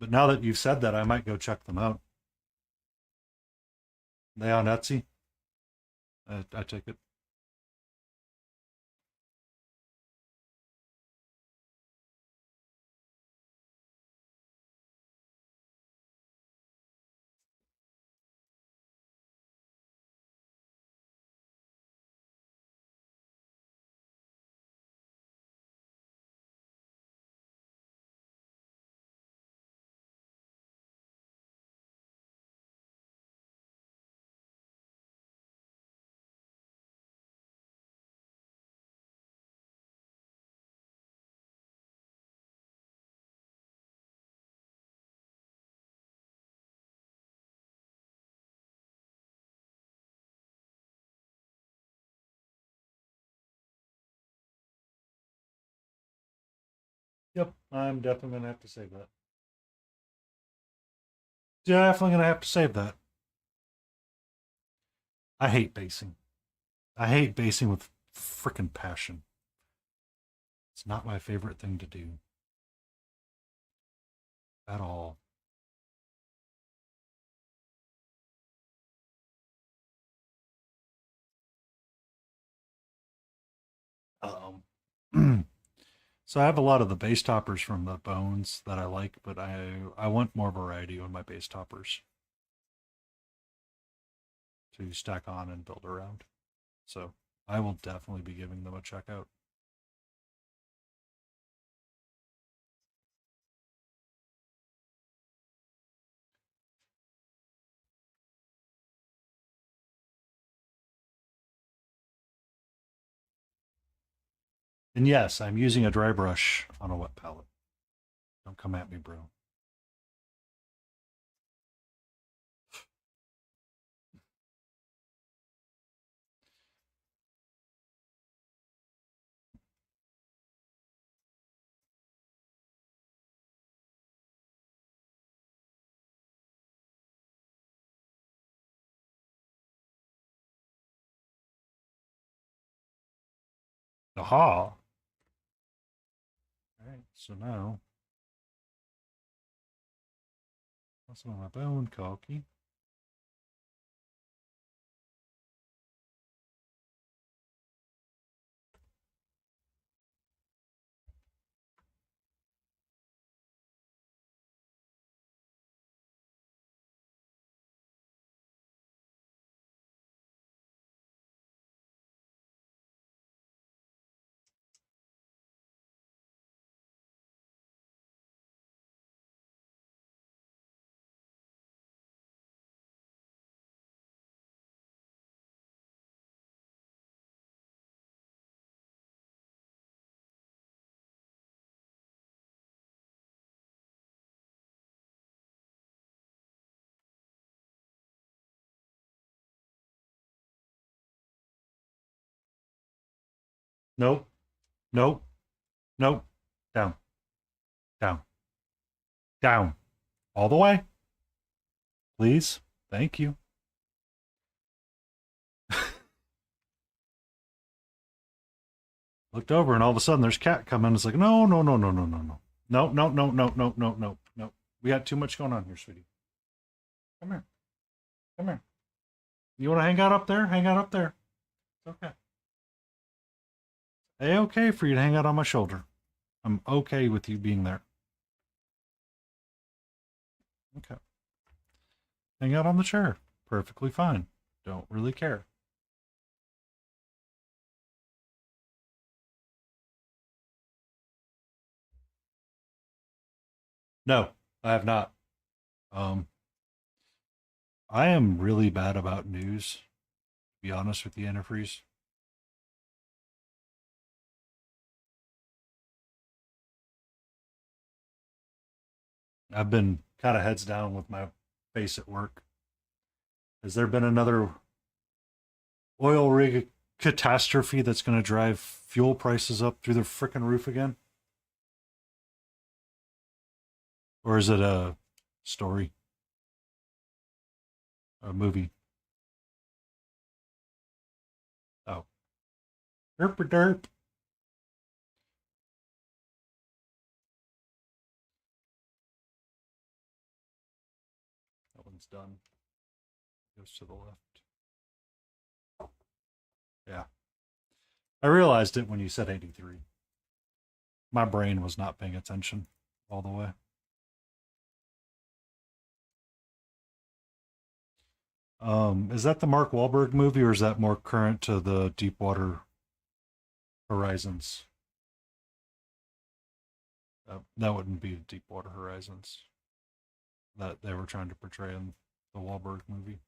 But now that you've said that, I might go check them out. They on Etsy? I take it. Yep, I'm definitely going to have to save that. Definitely going to have to save that. I hate basing. I hate basing with freaking passion. It's not my favorite thing to do. At all. So I have a lot of the base toppers from the bones that I like, but I want more variety on my base toppers to stack on and build around. So I will definitely be giving them a check out. And yes, I'm using a dry brush on a wet palette. Don't come at me, bro. Aha! All right, so now that's on my bone caulky. Nope. Nope. Nope. Down. Down. Down. All the way. Please. Thank you. Looked over and all of a sudden there's cat coming. It's like, no, no, no, no, no, no, no. No, no, no, no, no, no, no, no. We got too much going on here, sweetie. Come here. Come here. You want to hang out up there? Hang out up there. It's okay. A-okay for you to hang out on my shoulder. I'm okay with you being there. Okay. Hang out on the chair. Perfectly fine. Don't really care. No, I have not. Um, I am really bad about news, to be honest with you, antifreeze. I've been kind of heads down with my face at work. Has there been another oil rig catastrophe that's going to drive fuel prices up through the frickin' roof again? Or is it a story? A movie? Oh. Derp derp. That one's done. Goes to the left. Yeah. I realized it when you said 83. My brain was not paying attention all the way. Is that the Mark Wahlberg movie, or is that more current to the Deepwater Horizons? That wouldn't be Deepwater Horizons that they were trying to portray in the Wahlberg movie.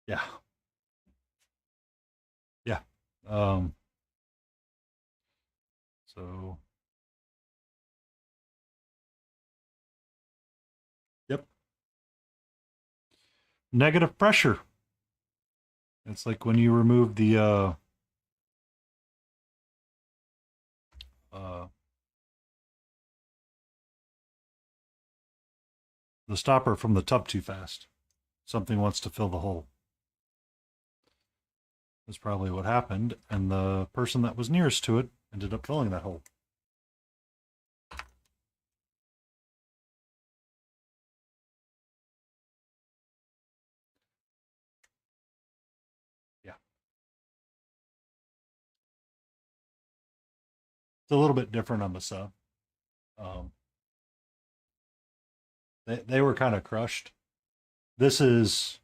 Yeah. Yeah. Um, so, yep. Negative pressure. It's like when you remove uh, the stopper from the tub too fast. Something wants to fill the hole. That's probably what happened, and the person that was nearest to it ended up filling that hole. Yeah. It's a little bit different on the sub. Um, they were kind of crushed. This is,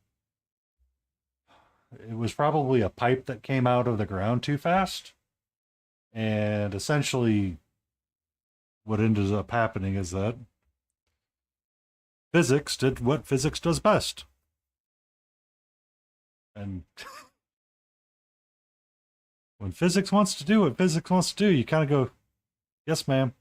it was probably a pipe that came out of the ground too fast. And essentially, what ended up happening is that physics did what physics does best. And when physics wants to do what physics wants to do, you kind of go, yes, ma'am.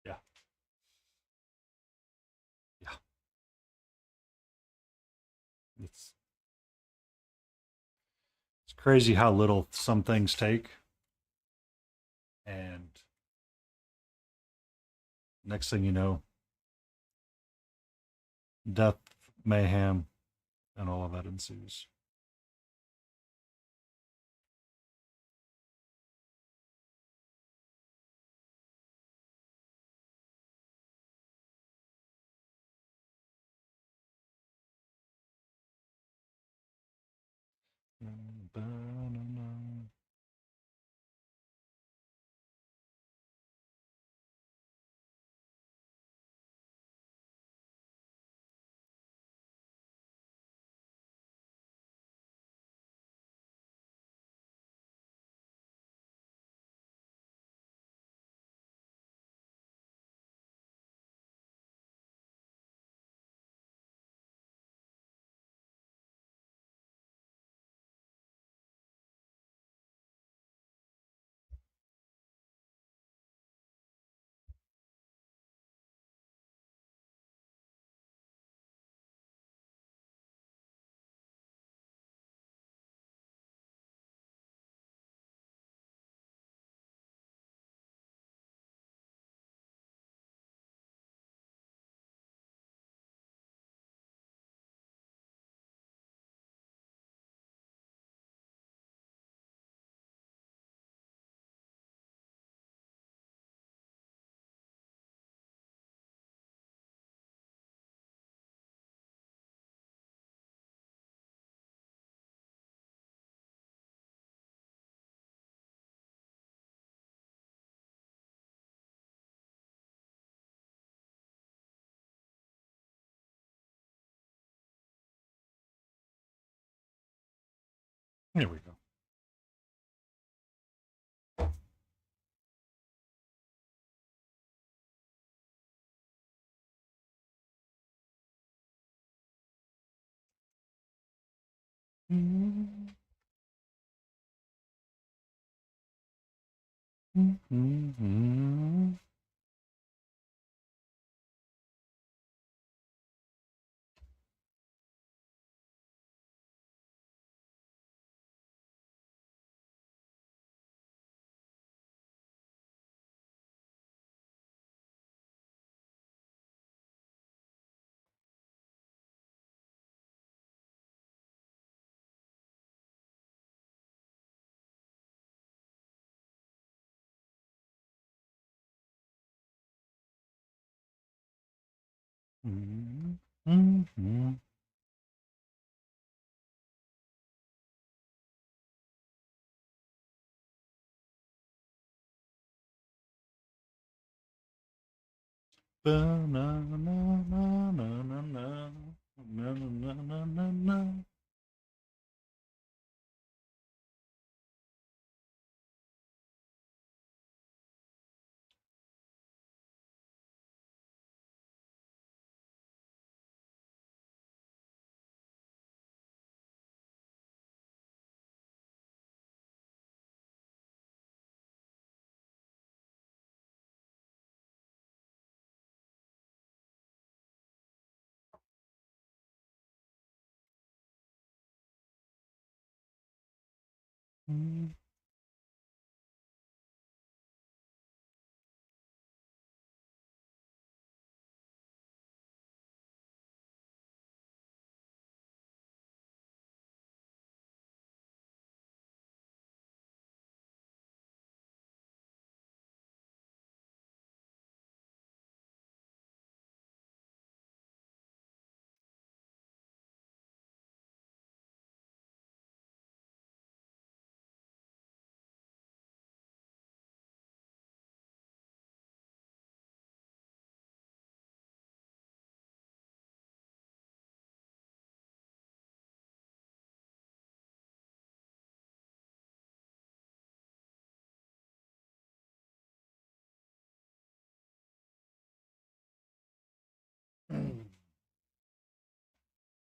Yeah. Yeah. It's it's crazy how little some things take. And next thing you know, death, mayhem, and all of that ensues. Here we go.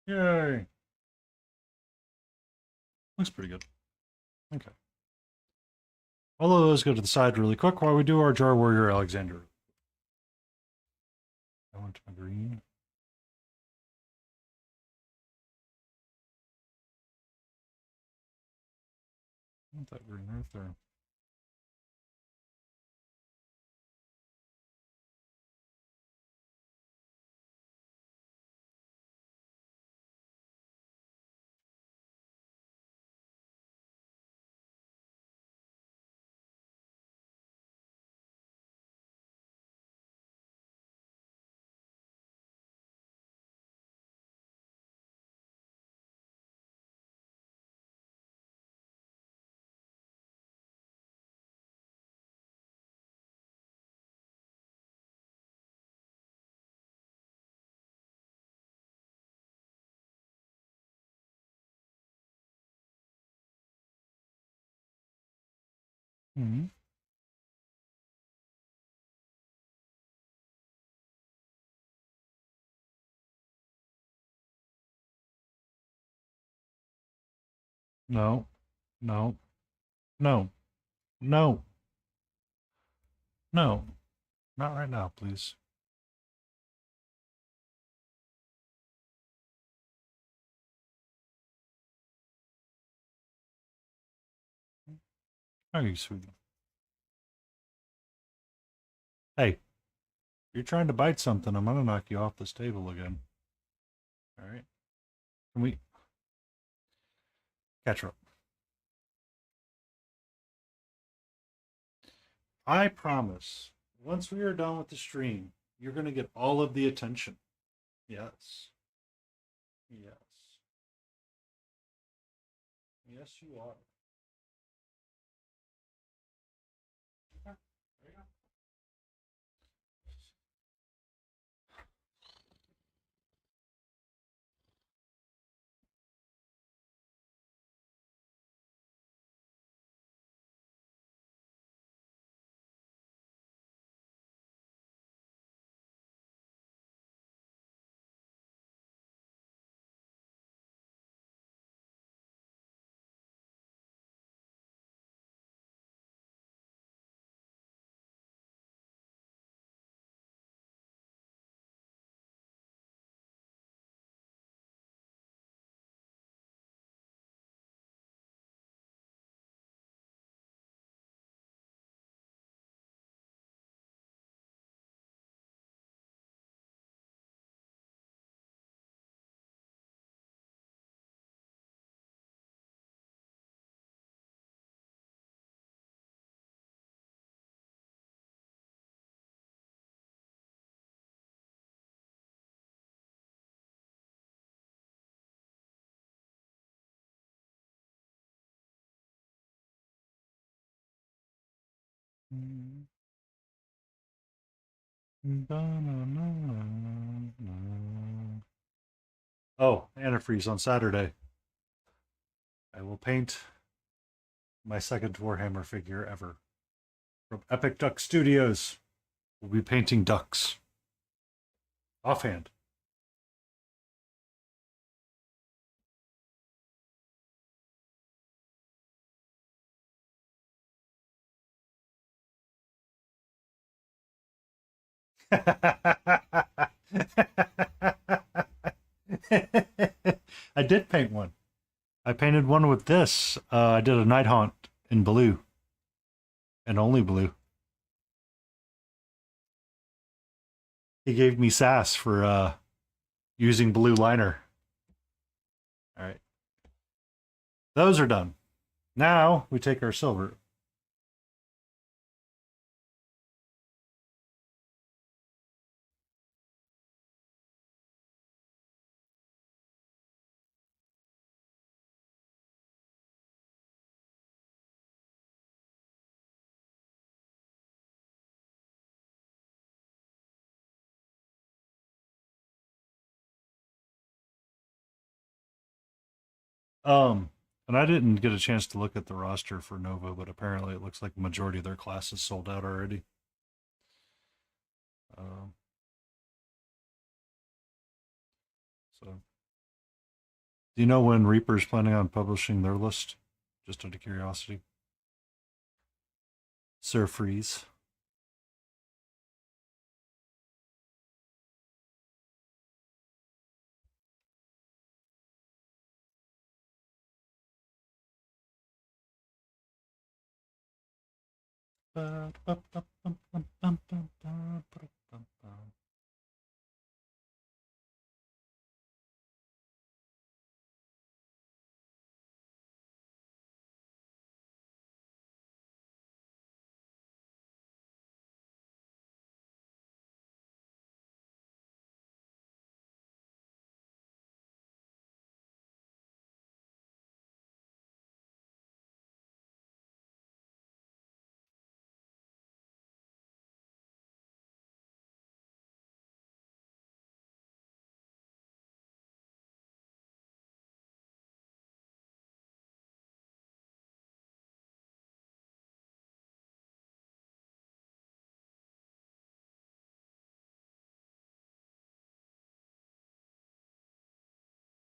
Yay. Looks pretty good. Okay. All of those go to the side really quick while we do our Jar Warrior Alexander. I want my green. I want that green right there. Mm-hmm. No, no, no, no, no. Not right now, please. Oh, you sweetie. Hey, you're trying to bite something. I'm gonna knock you off this table again. All right. Can we catch her up? I promise. Once we are done with the stream, you're gonna get all of the attention. Yes. Yes. Yes, you are. Okay, there you go. Oh, antifreeze on Saturday. I will paint my second Warhammer figure ever. From Epic Duck Studios. We'll be painting ducks. Offhand. I did paint one. I painted one with this. I did a night haunt in blue. And only blue. He gave me sass for using blue liner. All right. Those are done. Now we take our silver. And I didn't get a chance to look at the roster for Nova, but apparently it looks like the majority of their classes sold out already. So, do you know when Reaper's planning on publishing their list? Just out of curiosity. Sir Freeze.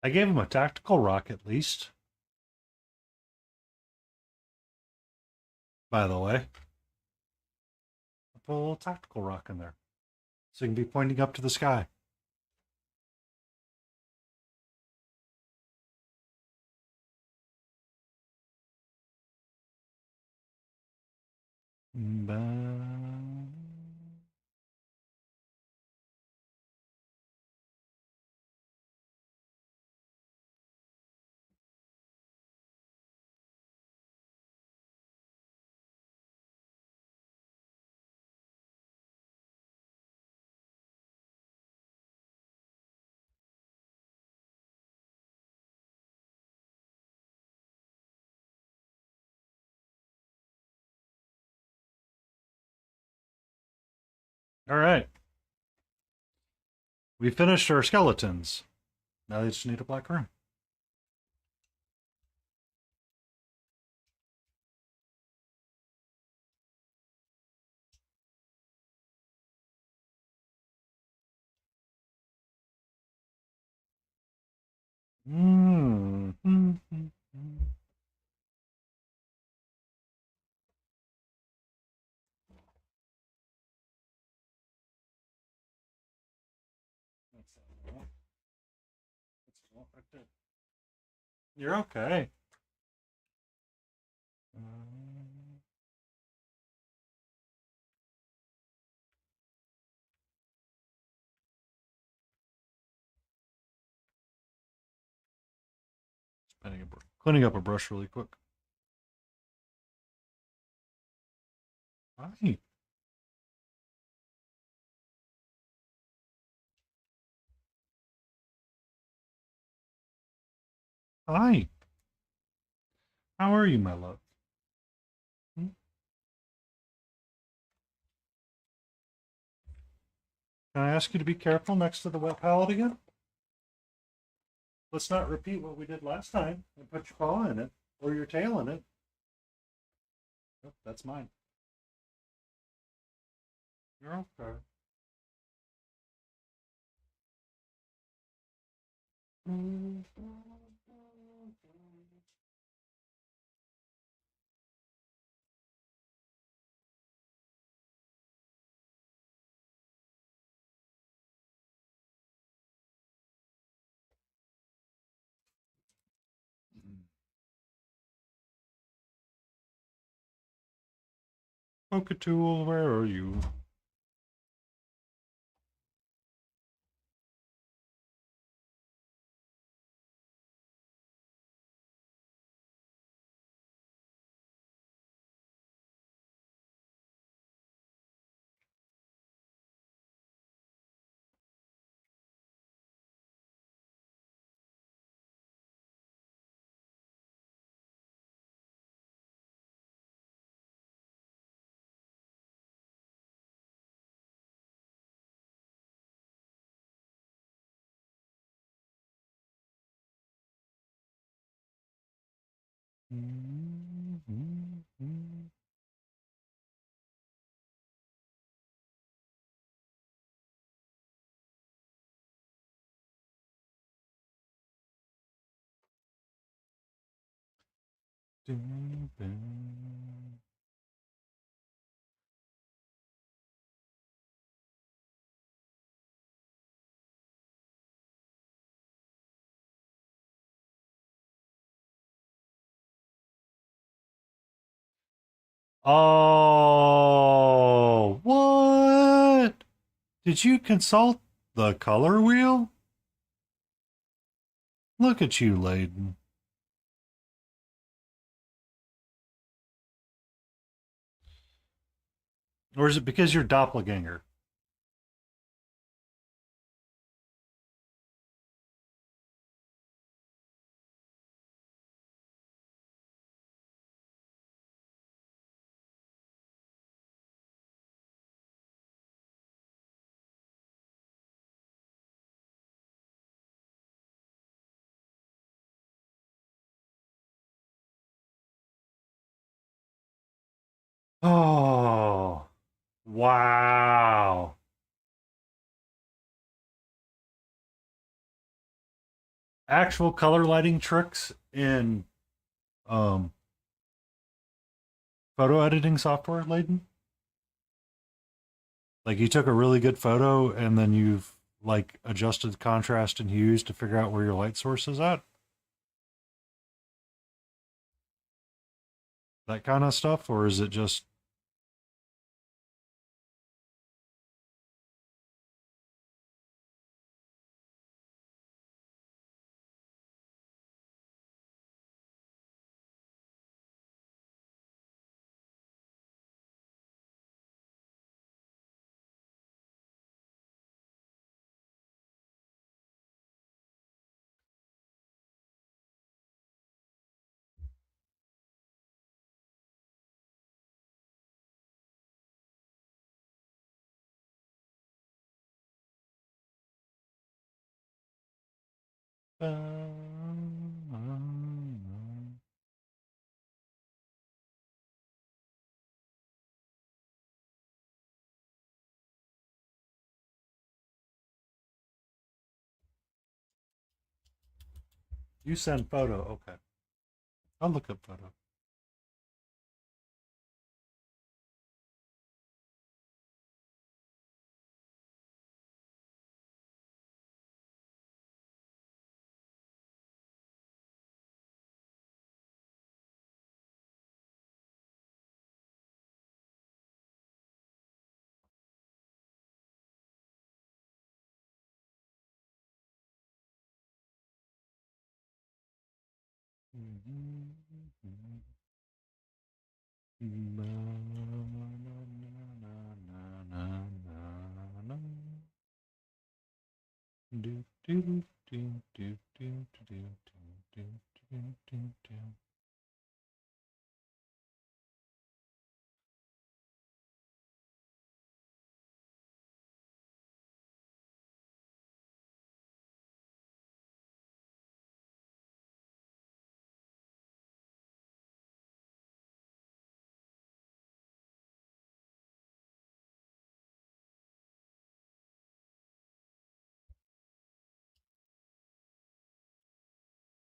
I gave him a tactical rock at least. By the way, I put a little tactical rock in there. So you can be pointing up to the sky. All right. We finished our skeletons. Now they just need a black room. You're okay. Cleaning up a brush really quick. Hi. Hi. How are you, my love? Hmm? Can I ask you to be careful next to the wet palette again? Let's not repeat what we did last time and put your paw in it or your tail in it. Oh, that's mine. You're okay. Okatool, where are you? Oh, what? Did you consult the color wheel? Look at you, Layden. Or is it because you're doppelganger? Oh, wow. Actual color lighting tricks in um, photo editing software, Layden? Like you took a really good photo and then you've like adjusted contrast and hues to figure out where your light source is at? That kind of stuff? Or is it just you send photo? Okay. I'll look up photo.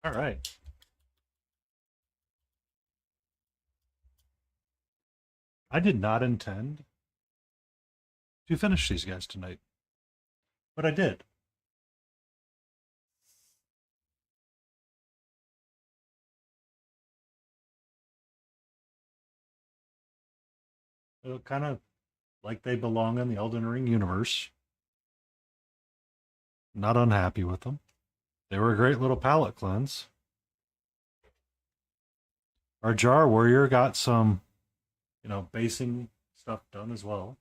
All right. I did not intend to finish these guys tonight, but I did. They look kind of like they belong in the Elden Ring universe. Not unhappy with them. They were a great little palate cleanse. Our jar warrior got some, basing stuff done as well.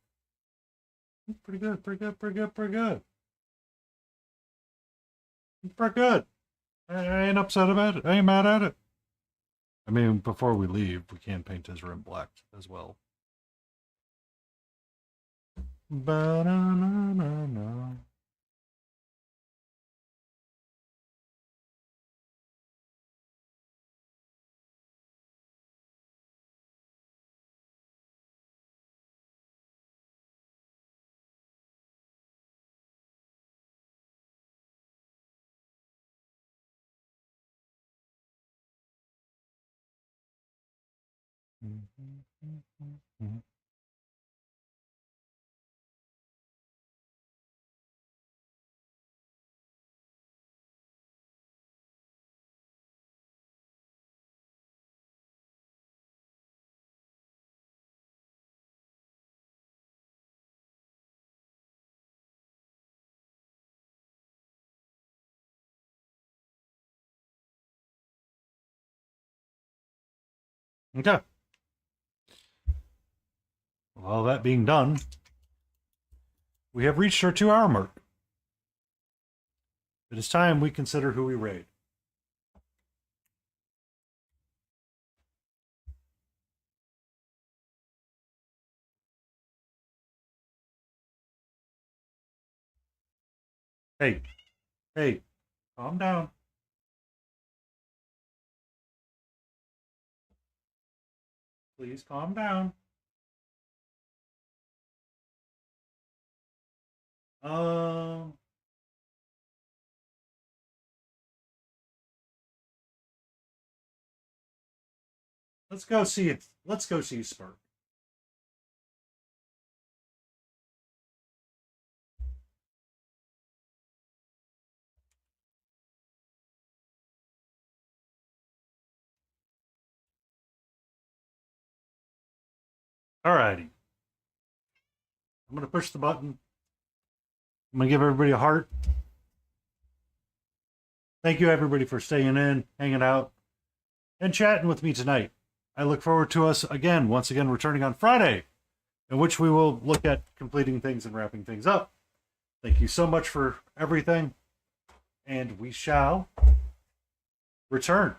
Pretty good, pretty good, pretty good, pretty good. Pretty good. I ain't upset about it. I ain't mad at it. I mean, before we leave, we can paint his room black as well. Ba-na-na-na-na. Okay. With all that being done, we have reached our 2-hour mark. It is time we consider who we raid. Hey, hey, calm down. Please calm down. Um, let's go see it. Let's go see Spurt. Alrighty. I'm gonna push the button. I'm gonna give everybody a heart. Thank you everybody for staying in, hanging out, and chatting with me tonight. I look forward to us once again returning on Friday, in which we will look at completing things and wrapping things up. Thank you so much for everything, and we shall return.